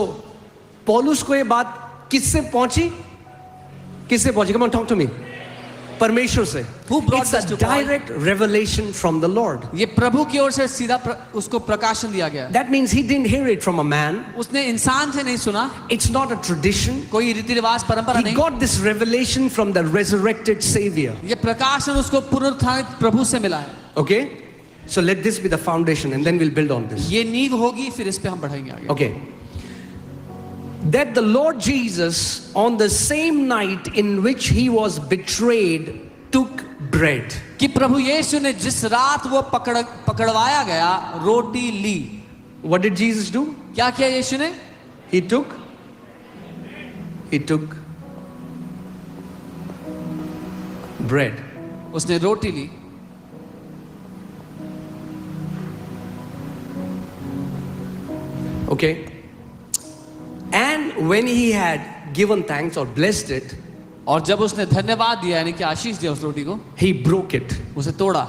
Paulus को ये बात किससे पहुंची? किससे पहुंची? Come on, talk to me. परमेश्वर से। Who brought It's this a to Paul? direct revelation from the Lord. ये प्रभु की ओर से सीधा उसको प्रकाशन दिया गया। That means he didn't hear it from a man. उसने इंसान से नहीं सुना, It's not a tradition. कोई रीति रिवाज परंपरा He नहीं। got this revelation from the resurrected Savior. ये प्रकाशन उसको पुनरुत्थानित प्रभु से मिला है। Okay? So let this be the foundation and then we'll build on this. ये नींव होगी, फिर इस पे हम बढ़ेंगे आगे। Okay. That the Lord Jesus, on the same night in which he was betrayed, took bread. कि प्रभु यीशु ने जिस रात वो पकड़वाया गया, रोटी ली। What did Jesus do? क्या किया यीशु ने? He took bread. उसने रोटी ली। Okay. And when he had given thanks or blessed it, और जब उसने धन्यवाद दिया, यानी कि आशीष दिया उस रोटी को, he broke it. उसे तोड़ा।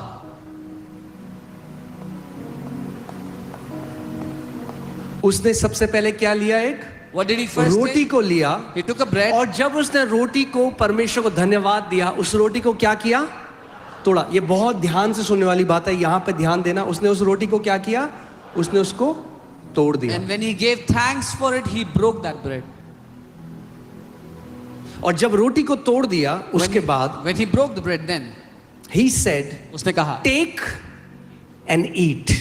उसने सबसे पहले क्या लिया? एक What did he first roti take? को लिया, He took a bread, और जब उसने रोटी को परमेश्वर को धन्यवाद दिया, उस रोटी को क्या किया? तोड़ा। ये बहुत ध्यान से सुनने वाली बात है, यहां पे ध्यान देना। उसने उस रोटी को क्या किया? उसने उसको तोड़ दिया। and when he gave thanks for it, he broke that bread. और जब रोटी को तोड़ दिया उसके बाद When he broke the bread, then he said, उसने कहा, take and eat.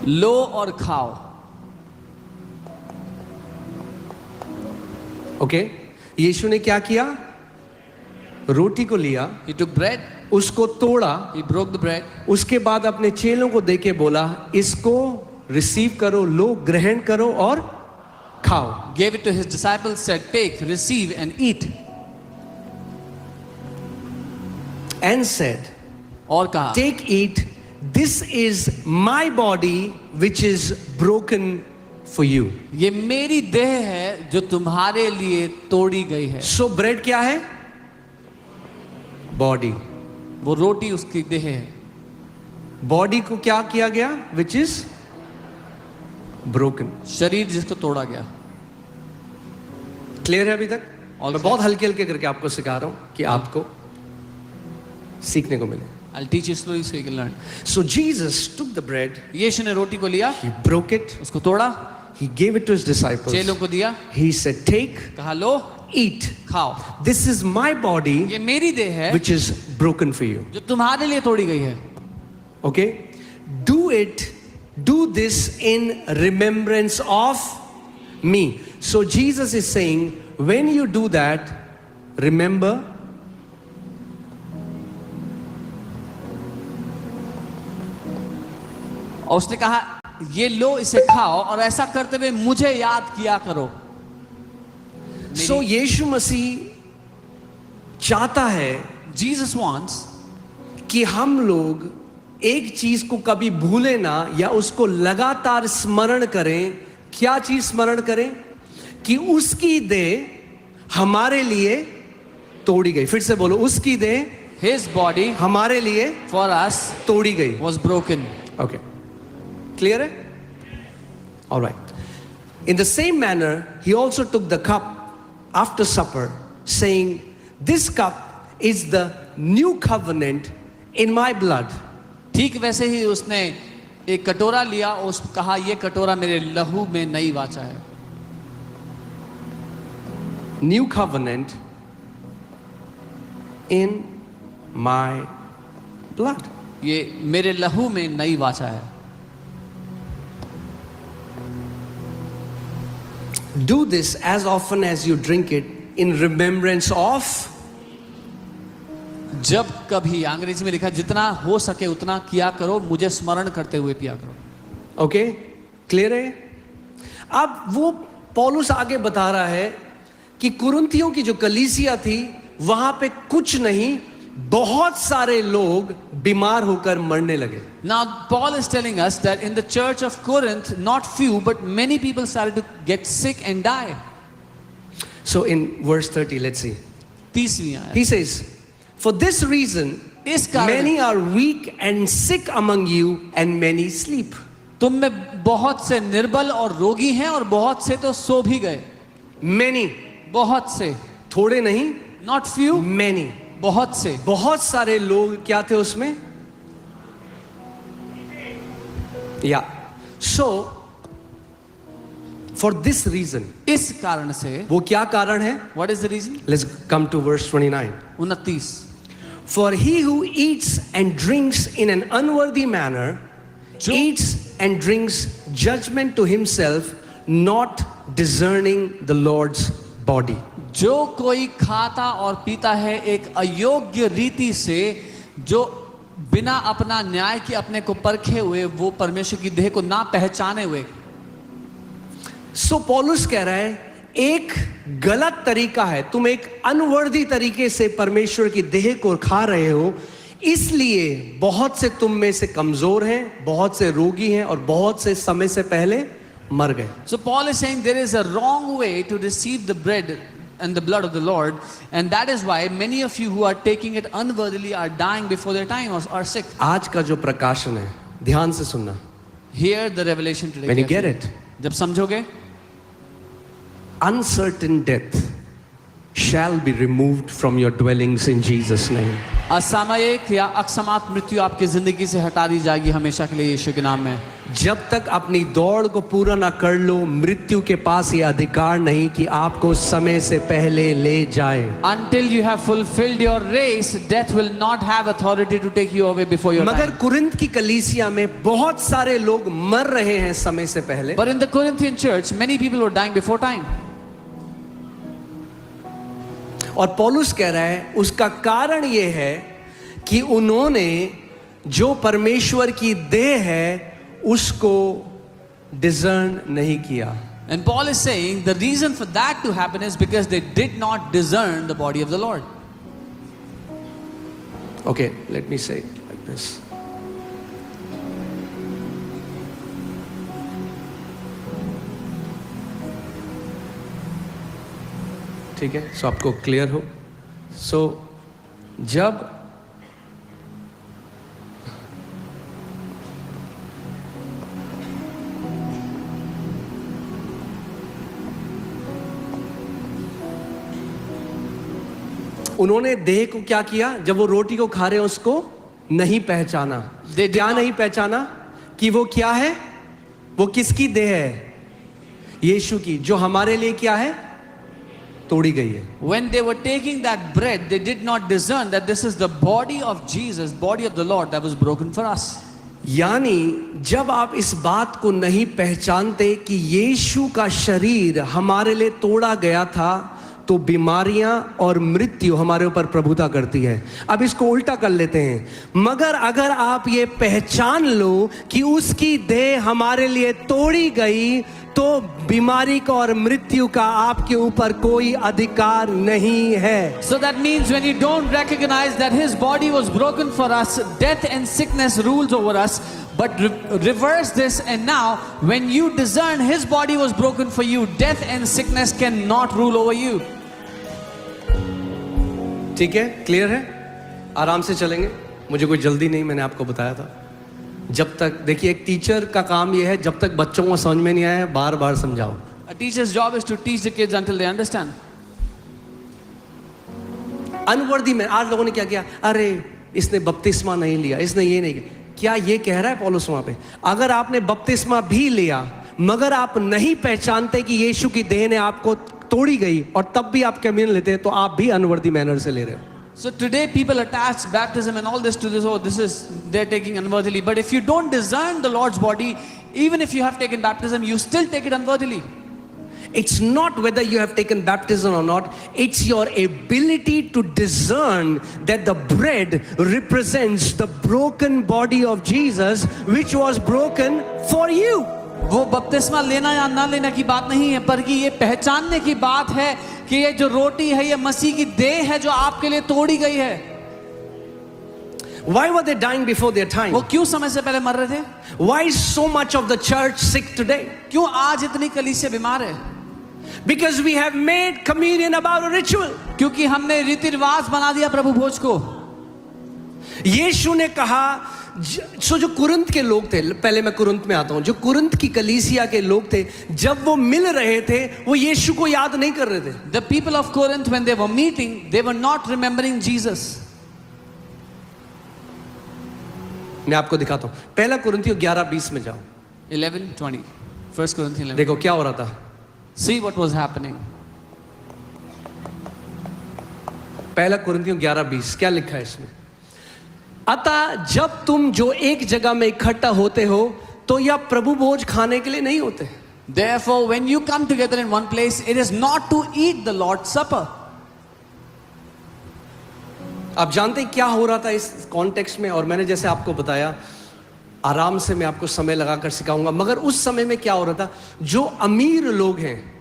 लो और खाओ। ओके? यीशु ने क्या किया? रोटी को लिया, He took bread, उसको तोड़ा, he broke the bread, उसके बाद अपने चेलों को देके बोला, इसको रिसीव करो, लो, ग्रहण करो और खाओ। gave it to his disciples, said, take, receive and eat. And said, और कहा, take, eat, this is my body which is broken for you. ये मेरी देह है जो तुम्हारे लिए तोड़ी गई है। So bread क्या है? Body. वो रोटी उसकी देह है। बॉडी को क्या किया गया? Which is broken. शरीर जिसको तोड़ा गया। क्लियर है अभी तक? All मैं बहुत हल्के हल्के करके आपको सिखा रहा हूं कि आपको सीखने को मिले। I'll teach you slowly so you can learn. So Jesus took the bread, यीशु ने रोटी को लिया, he broke it, उसको तोड़ा, he gave it to his disciples. चेलों को दिया, He said, take, कहा लो, eat. खाओ। This is my body ये मेरी देह है which is broken for you. जो तुम्हारे लिए तोड़ी गई है। Okay? Do this in remembrance of me. So Jesus is saying, when you do that, remember और उसने कहा, ये लो, इसे खाओ और ऐसा करते हुए मुझे याद किया करो। So यीशु मसीह चाहता है Jesus wants कि हम लोग एक चीज को कभी भूले ना या उसको लगातार स्मरण करें। क्या चीज स्मरण करें? कि उसकी देह हमारे लिए तोड़ी गई। फिर से बोलो, उसकी देह his body हमारे लिए for us तोड़ी गई। was broken. ओके, क्लियर है? Alright. In the same manner, he also took the cup after supper, saying, this cup is the new covenant in my blood. ठीक वैसे ही उसने एक कटोरा लिया और कहा, ये कटोरा मेरे लहू में नई वाचा है। New covenant in my blood. ये मेरे लहू में नई वाचा है। Do this as often as you drink it in remembrance of. जब कभी, अंग्रेजी में लिखा, जितना हो सके उतना किया करो, मुझे स्मरण करते हुए पिया करो। ओके, क्लियर है? अब वो पौलुस आगे बता रहा है कि कुरिन्थियों की जो कलीसिया थी वहां पे कुछ नहीं, बहुत सारे लोग बीमार होकर मरने लगे. Now, Paul is telling us that in the church of Corinth, not few, but many people started to get sick and die. So in verse 30, let's see. 30वीं आयत. He says, for this reason, इस कारण many are weak and sick among you, and many sleep. तुम में बहुत से निर्बल और रोगी हैं और बहुत से तो सो भी गए. Many, बहुत से, थोड़े नहीं, not few, many. बहुत से. बहुत सारे लोग क्या थे उसमें? Yeah. So, for this reason, इस कारण से, वो क्या कारण है? what is the reason? Let's come to verse 29. 29. For he who eats and drinks in an unworthy manner eats and drinks judgment to himself, not discerning the Lord's body. जो कोई खाता और पीता है एक अयोग्य रीति से, जो बिना अपना न्याय के अपने को परखे हुए, वो परमेश्वर की देह को ना पहचाने हुए. सो पौलुस कह रहा है एक गलत तरीका है, तुम एक अनवर्दी तरीके से परमेश्वर की देह को खा रहे हो, इसलिए बहुत से तुम में से कमजोर हैं, बहुत से रोगी हैं और बहुत से समय से पहले मर गए. So Paul is saying there is a wrong way to receive the bread and the blood of the Lord, and that is why many of you who are taking it unworthily are dying before their time or are sick. आज का जो प्रकाशन है, ध्यान से सुनना. Hear the revelation today. When you get it, जब समझोगे, uncertain death shall be removed from your dwellings in Jesus' name. असामयिक या अकस्मात मृत्यु आपकी जिंदगी से हटा दी जाएगी हमेशा के लिए यीशु के नाम में. जब तक अपनी दौड़ को पूरा ना कर लो, मृत्यु के पास यह अधिकार नहीं कि आपको समय से पहले ले जाए. Until you have fulfilled your race, death will not have authority to take you away before your मगर time. कुरिन्थ की कलीसिया में बहुत सारे लोग मर रहे हैं समय से पहले. But in the Corinthian church, many people were dying before time. और पौलुस कह रहा है उसका कारण ये है कि उन्होंने जो परमेश्वर की देह है उसको डिजर्न नहीं किया. And Paul is saying the reason for that to happen is because they did not discern the body of the Lord. Okay, let me say it like this. ठीक है, सो आपको क्लियर हो. सो जब उन्होंने देह को क्या किया, जब वो रोटी को खा रहे हैं उसको नहीं पहचाना. क्या नहीं पहचाना कि वो क्या है, वो किसकी देह है? यीशु की, जो हमारे लिए क्या है, तोड़ी गई है. When they were taking that bread, they did not discern that this is the body of Jesus, body of the Lord that was broken for us. यानी जब आप इस बात को नहीं पहचानते कि यीशु का शरीर हमारे लिए तोड़ा गया था, तो बीमारियां और मृत्यु हमारे ऊपर प्रभुता करती है. अब इसको उल्टा कर लेते हैं. मगर अगर आप ये पहचान लो कि उसकी देह हमारे लिए तोड़ी गई, तो बीमारी का और मृत्यु का आपके ऊपर कोई अधिकार नहीं है. So that means when you don't recognize that his body was broken for us, death and sickness rules over us. But reverse this, and now when you discern his body was broken for you, death and sickness cannot rule over you. ठीक है, clear है? आराम से चलेंगे, मुझे कोई जल्दी नहीं, मैंने आपको बताया था. जब तक देखिए, एक टीचर का काम यह है, जब तक बच्चों को समझ में नहीं आया बार बार समझाओ. A teacher's job is to teach the kids until they understand. Unworthy में आज लोगों ने क्या किया, अरे इसने बपतिस्मा नहीं लिया, इसने ये नहीं किया. क्या ये कह रहा है पौलुस वहां पे? अगर आपने बपतिस्मा भी लिया मगर आप नहीं पहचानते कि यीशु की देह ने आपको तोड़ी गई और तब भी आप कम्युनियन लेते हैं, तो आप भी अनवर्दी मैनर से ले रहे हो. So today people attach baptism and all this to this. Oh, this is they're taking unworthily. But if you don't discern the Lord's body, even if you have taken baptism, you still take it unworthily. It's not whether you have taken baptism or not. It's your ability to discern that the bread represents the broken body of Jesus, which was broken for you. वो बपतिस्मा लेना या ना लेना की बात नहीं है, पर कि ये पहचानने की बात है कि ये जो रोटी है ये मसीह की देह है जो आपके लिए तोड़ी गई है। Why were they dying before their time? वो क्यों समय से पहले मर रहे थे? Why is so much of the church sick today? क्यों आज इतनी कलीसिया बीमार है? Because we have made communion about a ritual. क्योंकि हमने रीति रिवाज बना दिया प्रभु भोज को। यीशु ने कहा, जो कुरिन्थ के लोग थे, पहले मैं कुरिन्थ में आता हूं, जो कुरिन्थ की कलीसिया के लोग थे, जब वो मिल रहे थे वो यीशु को याद नहीं कर रहे थे। The people of Corinth, when they were meeting, they were not remembering Jesus. मैं आपको दिखाता हूं, पहला कुरिन्थियों 11:20 में जाओ। 11:20, 1 Corinthians 11. देखो क्या हो रहा था। See what was happening. पहला कुरिन्थियों 11:20 क्या लिखा है इसमें? अतः जब तुम जो एक जगह में इकट्ठा होते हो तो यह प्रभु भोज खाने के लिए नहीं होते। Therefore, when you come together in one place, it is not to eat the Lord's Supper. आप जानते हैं क्या हो रहा था इस कॉन्टेक्स्ट में, और मैंने जैसे आपको बताया, आराम से मैं आपको समय लगाकर सिखाऊंगा, मगर उस समय में क्या हो रहा था, जो अमीर लोग हैं,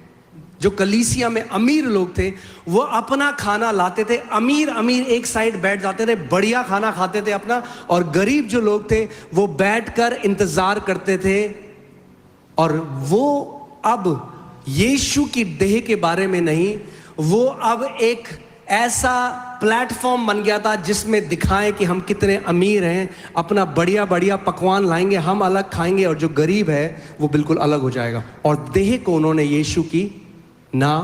जो कलीसिया में अमीर लोग थे, वो अपना खाना लाते थे। अमीर अमीर एक साइड बैठ जाते थे, बढ़िया खाना खाते थे अपना, और गरीब जो लोग थे वो बैठकर इंतजार करते थे। और वो अब यीशु की देह के बारे में नहीं, वो अब एक ऐसा प्लेटफॉर्म बन गया था जिसमें दिखाएं कि हम कितने अमीर हैं, अपना बढ़िया बढ़िया पकवान लाएंगे, हम अलग खाएंगे, और जो गरीब है वो बिल्कुल अलग हो जाएगा। और देह को उन्होंने यीशु की ना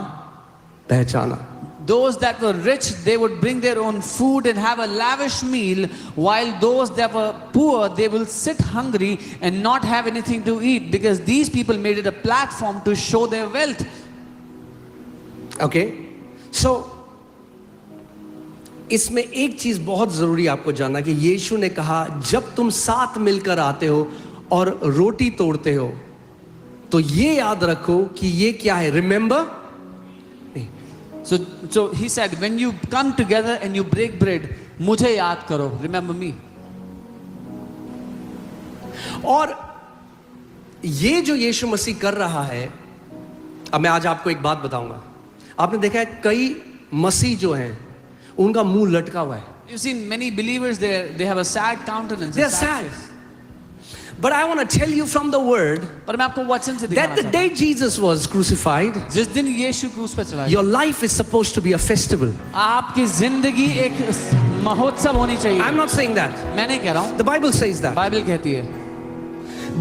पहचाना। Those that were rich, they would bring their own food and have a lavish meal, while those that were poor, they will sit hungry and not have anything to eat, because these people made it a platform to show their wealth. Okay, so इसमें एक चीज बहुत जरूरी आपको जानना कि यीशु ने कहा, जब तुम साथ मिलकर आते हो और रोटी तोड़ते हो तो ये याद रखो कि ये क्या है। Remember. So he said, when you come together and you break bread, मुझे याद करो, remember me. और ये जो यीशु मसीह कर रहा है, अब मैं आज आपको एक बात बताऊंगा। आपने देखा है कई मसीह जो हैं उनका मुंह लटका हुआ है। You've seen many believers there, they have a sad countenance. They are sad. But I want to tell you from the word पर मैं आपको वचन से that दिखाना the चाहता day Jesus was crucified, हूं, जिस दिन यीशु क्रूस पर चला, your life is supposed to be a festival. आपकी जिंदगी एक महोत्सव होनी चाहिए। I'm not saying that. मैं नहीं कह रहा हूं, The Bible says that. Bible कहती है।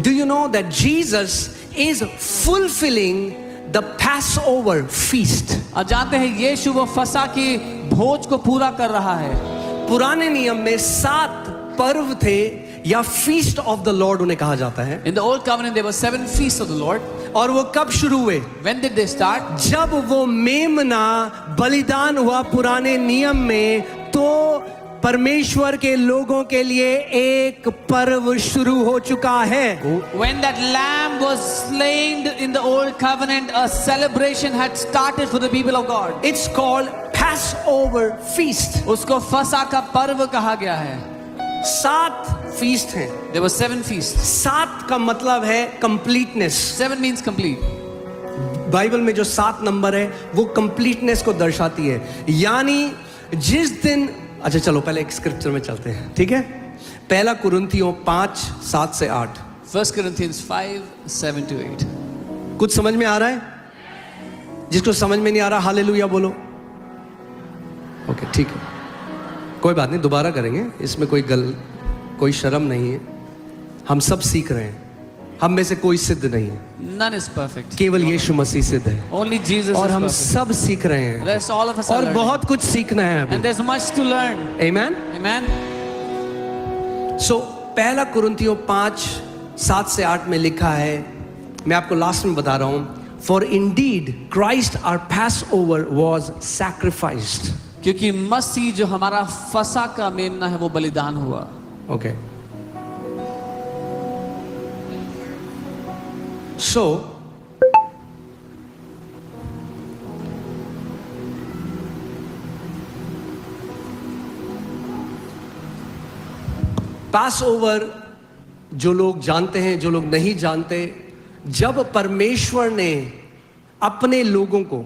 Do you know that Jesus is fulfilling the Passover feast? और जानते हैं यीशु वो फसह की भोज को पूरा कर रहा है। पुराने नियम में 7 पर्व थे, या फीस्ट ऑफ द लॉर्ड उन्हें कहा जाता है। In the old covenant there were 7 feasts of the Lord. और वो कब शुरू हुए? When did they start? जब वो मेमना बलिदान हुआ पुराने नियम में, तो परमेश्वर के लोगों के लिए एक पर्व शुरू हो चुका है। When that lamb was slain in the old covenant, a celebration had started for the people of God. It's called Passover feast. उसको फसह का पर्व कहा गया है। 7 फीस्ट हैं। There were 7 feasts. 7 का मतलब है कंप्लीटनेस। 7 means complete. बाइबल में जो 7 नंबर है वो कंप्लीटनेस को दर्शाती है। यानी जिस दिन, अच्छा चलो पहले एक स्क्रिप्चर में चलते हैं, ठीक है? पहला कुरिन्थियों 5:7 से 8। 1 Corinthians 5:7-8. कुछ समझ में आ रहा है? जिसको समझ में नहीं आ रहा हालेलुया बोलो। ओके ठीक है, कोई बात नहीं, दोबारा करेंगे, इसमें कोई शर्म नहीं है। हम सब सीख रहे हैं, हम में से कोई सिद्ध नहीं है, None is perfect. केवल यीशु मसीह सिद्ध है। Only Jesus और is हम perfect. सब सीख रहे हैं, Rest all of us are और learning. बहुत कुछ सीखना है And अभी। there's much to learn. Amen. Amen. सो पहला कुरिन्थियों 5:7 से 8 में लिखा है, मैं आपको लास्ट में बता रहा हूं, For indeed Christ our Passover was sacrificed. क्योंकि मसीह जो हमारा फसह का मेमना है वो बलिदान हुआ। Okay. So Passover जो लोग जानते हैं, जो लोग नहीं जानते, जब परमेश्वर ने अपने लोगों को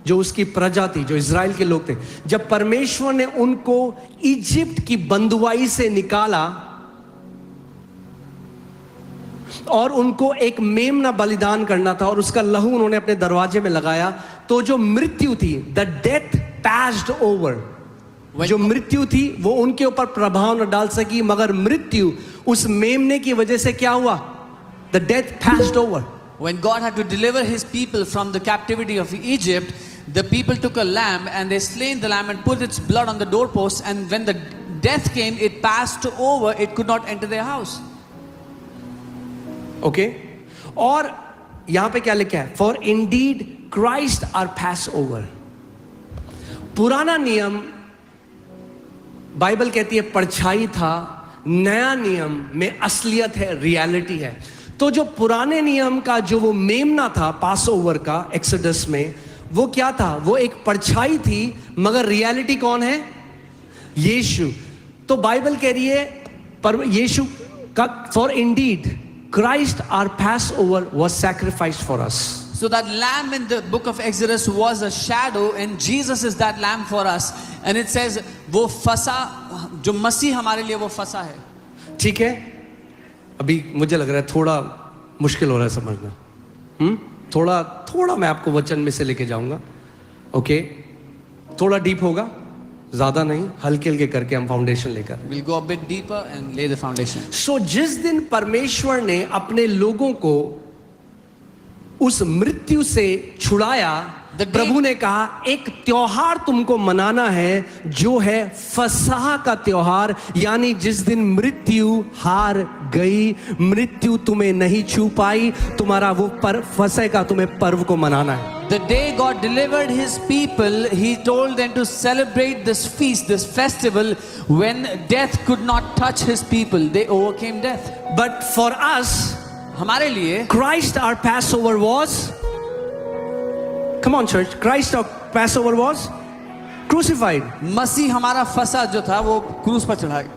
जो उसकी प्रजा थी, जो इज़राइल के लोग थे, जब परमेश्वर ने उनको इजिप्ट की बंधुआई से निकाला और उनको एक मेमना बलिदान करना था और उसका लहू उन्होंने अपने दरवाजे में लगाया, तो जो मृत्यु थी, द डेथ पैस्ड ओवर, जो मृत्यु थी वो उनके ऊपर प्रभाव न डाल सकी, मगर मृत्यु उस मेमने की वजह से क्या हुआ? The death passed over. When God had to deliver his people from the captivity of Egypt, the people took a lamb and they slain the lamb and put its blood on the doorposts, and when the death came, it passed over, it could not enter their house. Okay और यहां पे क्या लिखा है? For indeed Christ our passover. पुराना नियम Bible कहती है परछाई था, नया नियम में असलियत है, रियलिटी है. तो जो पुराने नियम का जो वो मेमना था पास ओवर का एक्सोडस में, वो क्या था? वो एक परछाई थी, मगर रियलिटी कौन है? यीशु. तो बाइबल कह रही है पर यीशु का, for Indeed Christ our Passover was sacrificed for us. So that lamb in the book of Exodus was a shadow and Jesus is that lamb for us. And it says वो फसा, जो मसीह हमारे लिए वो फसा है. ठीक है, अभी मुझे लग रहा है थोड़ा मुश्किल हो रहा है समझना. थोड़ा मैं आपको वचन में से लेके जाऊंगा. ओके, थोड़ा डीप होगा, ज्यादा नहीं, हल्के हल्के करके हम फाउंडेशन लेकर. We'll go a bit deeper and lay the foundation. सो जिस दिन परमेश्वर ने अपने लोगों को उस मृत्यु से छुड़ाया, प्रभु ने कहा एक त्योहार तुमको मनाना है, जो है फसह का त्योहार, यानी जिस दिन मृत्यु हार गई, मृत्यु तुम्हें नहीं छू पाई, तुम्हारा वो फसह का तुम्हें पर्व को मनाना है. The day God delivered his people, he told them to celebrate this feast, this festival, when death could not touch his people. They overcame death. But for us, हमारे लिए Christ our Passover was, come on church, Christ our Passover was crucified. मसीह हमारा फसा जो था वो क्रूस पर चढ़ा गया.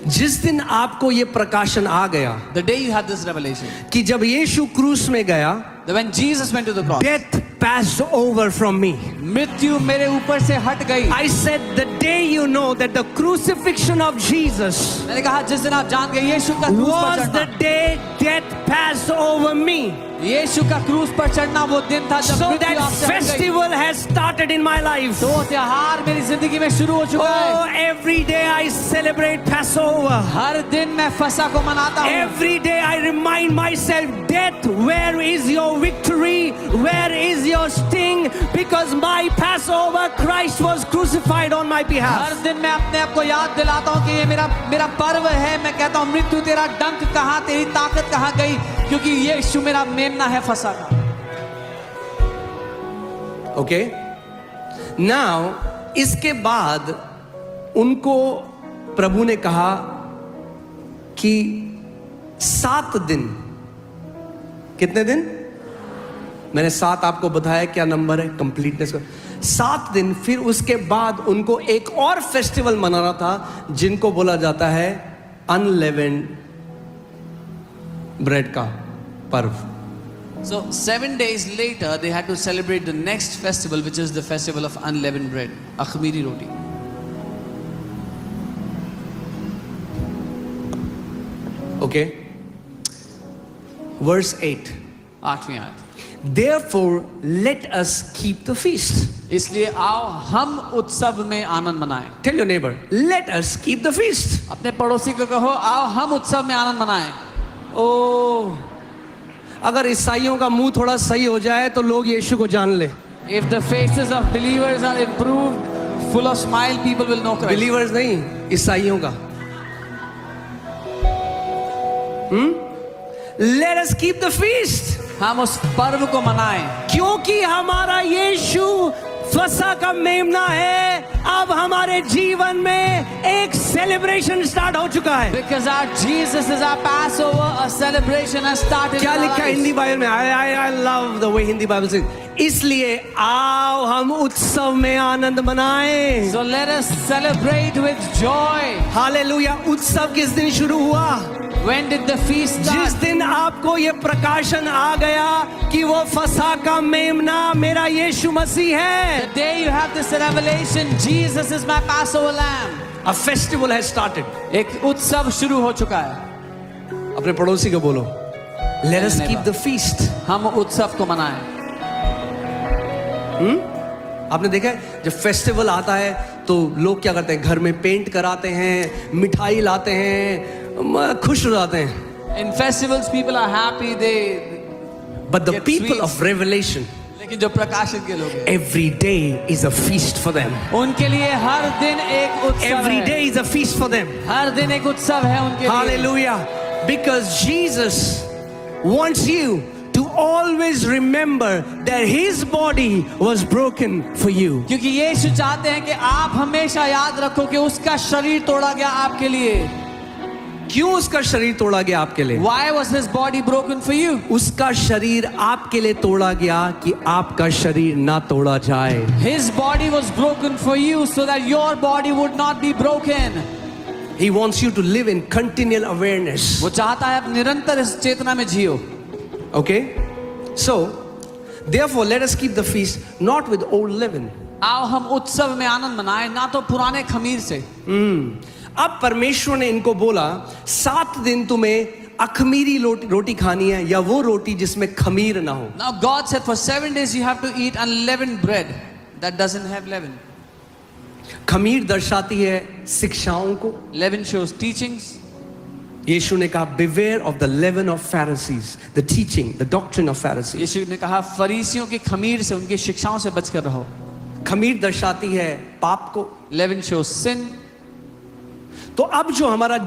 जिस दिन आपको ये प्रकाशन आ गया, The day you had this revelation, कि जब यीशु क्रूस में गया, that when Jesus went to the cross, death passed over from me. मृत्यु मेरे ऊपर से हट गई. I said the day you know that the crucifixion of Jesus मैंने कहा जिस दिन आप जान गए यीशु का क्रूस पर was the चढ़ना, day death passed over me. यीशु का क्रूस पर चढ़ना वो दिन था जब So मृत्यु that आपसे हट गई. festival has started in my life. तो त्योहार मेरी जिंदगी में शुरू हो चुका है. Oh, every day I celebrate Passover. हर दिन मैं फसा को मनाता हूँ. Every day I remind myself, death, where is your victory? Where is your sting? Because my Passover, Christ was crucified on my her behalf. दिन मैं अपने आप को याद दिलाता हूँ कि ये मेरा पर्व है. मैं कहता हूँ मृत्यु तेरा डंक कहाँ, तेरी ताकत कहाँ गई, क्योंकि यीशु मेरा मेमना है फसा का. Okay? Now, इसके बाद उनको प्रभु ने कहा कि 7 दिन, कितने दिन? मैंने 7 आपको बताया क्या नंबर है कंप्लीटनेस का. 7 दिन. फिर उसके बाद उनको एक और फेस्टिवल मनाना था, जिनको बोला जाता है अनलेवेंड ब्रेड का पर्व. So 7 days later they had to celebrate the next festival, which is the festival of unleavened bread, अख़मीरी रोटी. Okay? Verse 8. 8वीं आयत. Therefore, let us keep the feast. इसलिए आओ हम उत्सव में आनंद मनाएं. Tell your neighbor, let us keep the feast. अपने पड़ोसी को कहो आओ हम उत्सव में आनंद मनाएं. ओ, अगर ईसाइयों का मुंह थोड़ा सही हो जाए तो लोग यीशु को जान ले. If the faces of believers are improved, full of smile, people will know Christ. Believers नहीं, ईसाइयों का. Let us keep the feast. हम उस पर्व को मनाएं. क्योंकि हमारा यीशु फसह का मेमना है. अब हमारे जीवन में एक सेलिब्रेशन स्टार्ट हो चुका है. Because our Jesus is our Passover, a celebration has started. क्या in our लिखा है lives. हिंदी बाइबल में? I love the way Hindi Bible से. इसलिए आओ हम उत्सव में आनंद मनाएं. So let us celebrate with joy. Hallelujah. उत्सव किस दिन शुरू हुआ? When did the feast जिस start? दिन आपको ये प्रकाशन आ गया कि वो फसा का मेमना मेरा यीशु मसीह है. The day you have this revelation, Jesus is my Passover lamb. A festival has started. एक उत्सव शुरू हो चुका है. अपने पड़ोसी को बोलो, let us keep the feast. हम उत्सव को मनाएं. आपने देखा है जब फेस्टिवल आता है तो लोग क्या करते हैं, घर में पेंट कराते हैं, मिठाई लाते हैं, खुश हो जाते हैं. In festivals, people are happy. They But the get people sweets. of Revelation, लेकिन जो प्रकाशित के लोग हैं, every day is a feast for them. उनके लिए हर दिन एक उत्सव Every है. day is a feast for them. हर दिन एक उत्सव है उनके लिए. Hallelujah. Because Jesus wants you to always remember that his body was broken for you. क्योंकि यीशु चाहते हैं कि आप हमेशा याद रखो कि उसका शरीर तोड़ा गया आपके लिए. क्यों उसका शरीर तोड़ा गया आपके लिए? Why was his body broken for you? उसका शरीर आपके लिए तोड़ा गया कि आपका शरीर ना तोड़ा जाए. His body was broken for you so that your body would not be broken. He wants you to live in continual awareness. वो चाहता है आप निरंतर इस चेतना में जियो. Okay? So, therefore, let us keep the feast not with old leaven. आओ हम उत्सव में आनंद मनाएं, ना तो पुराने खमीर से. अब परमेश्वर ने इनको बोला 7 दिन तुम्हें अखमीरी रोटी खानी है, या वो रोटी जिसमें खमीर ना हो. Now God said for 7 days you have to eat unleavened bread that doesn't have leaven. खमीर दर्शाती है शिक्षाओं को. Leaven shows teachings. यीशु ने कहा beware of the leaven of Pharisees, the teaching, the doctrine of Pharisees. यीशु ने कहा फरीसियों की खमीर से, उनकी शिक्षाओं से बचकर रहो. खमीर दर्शाती है पाप को. Leaven shows sin. तो अब जो हमारा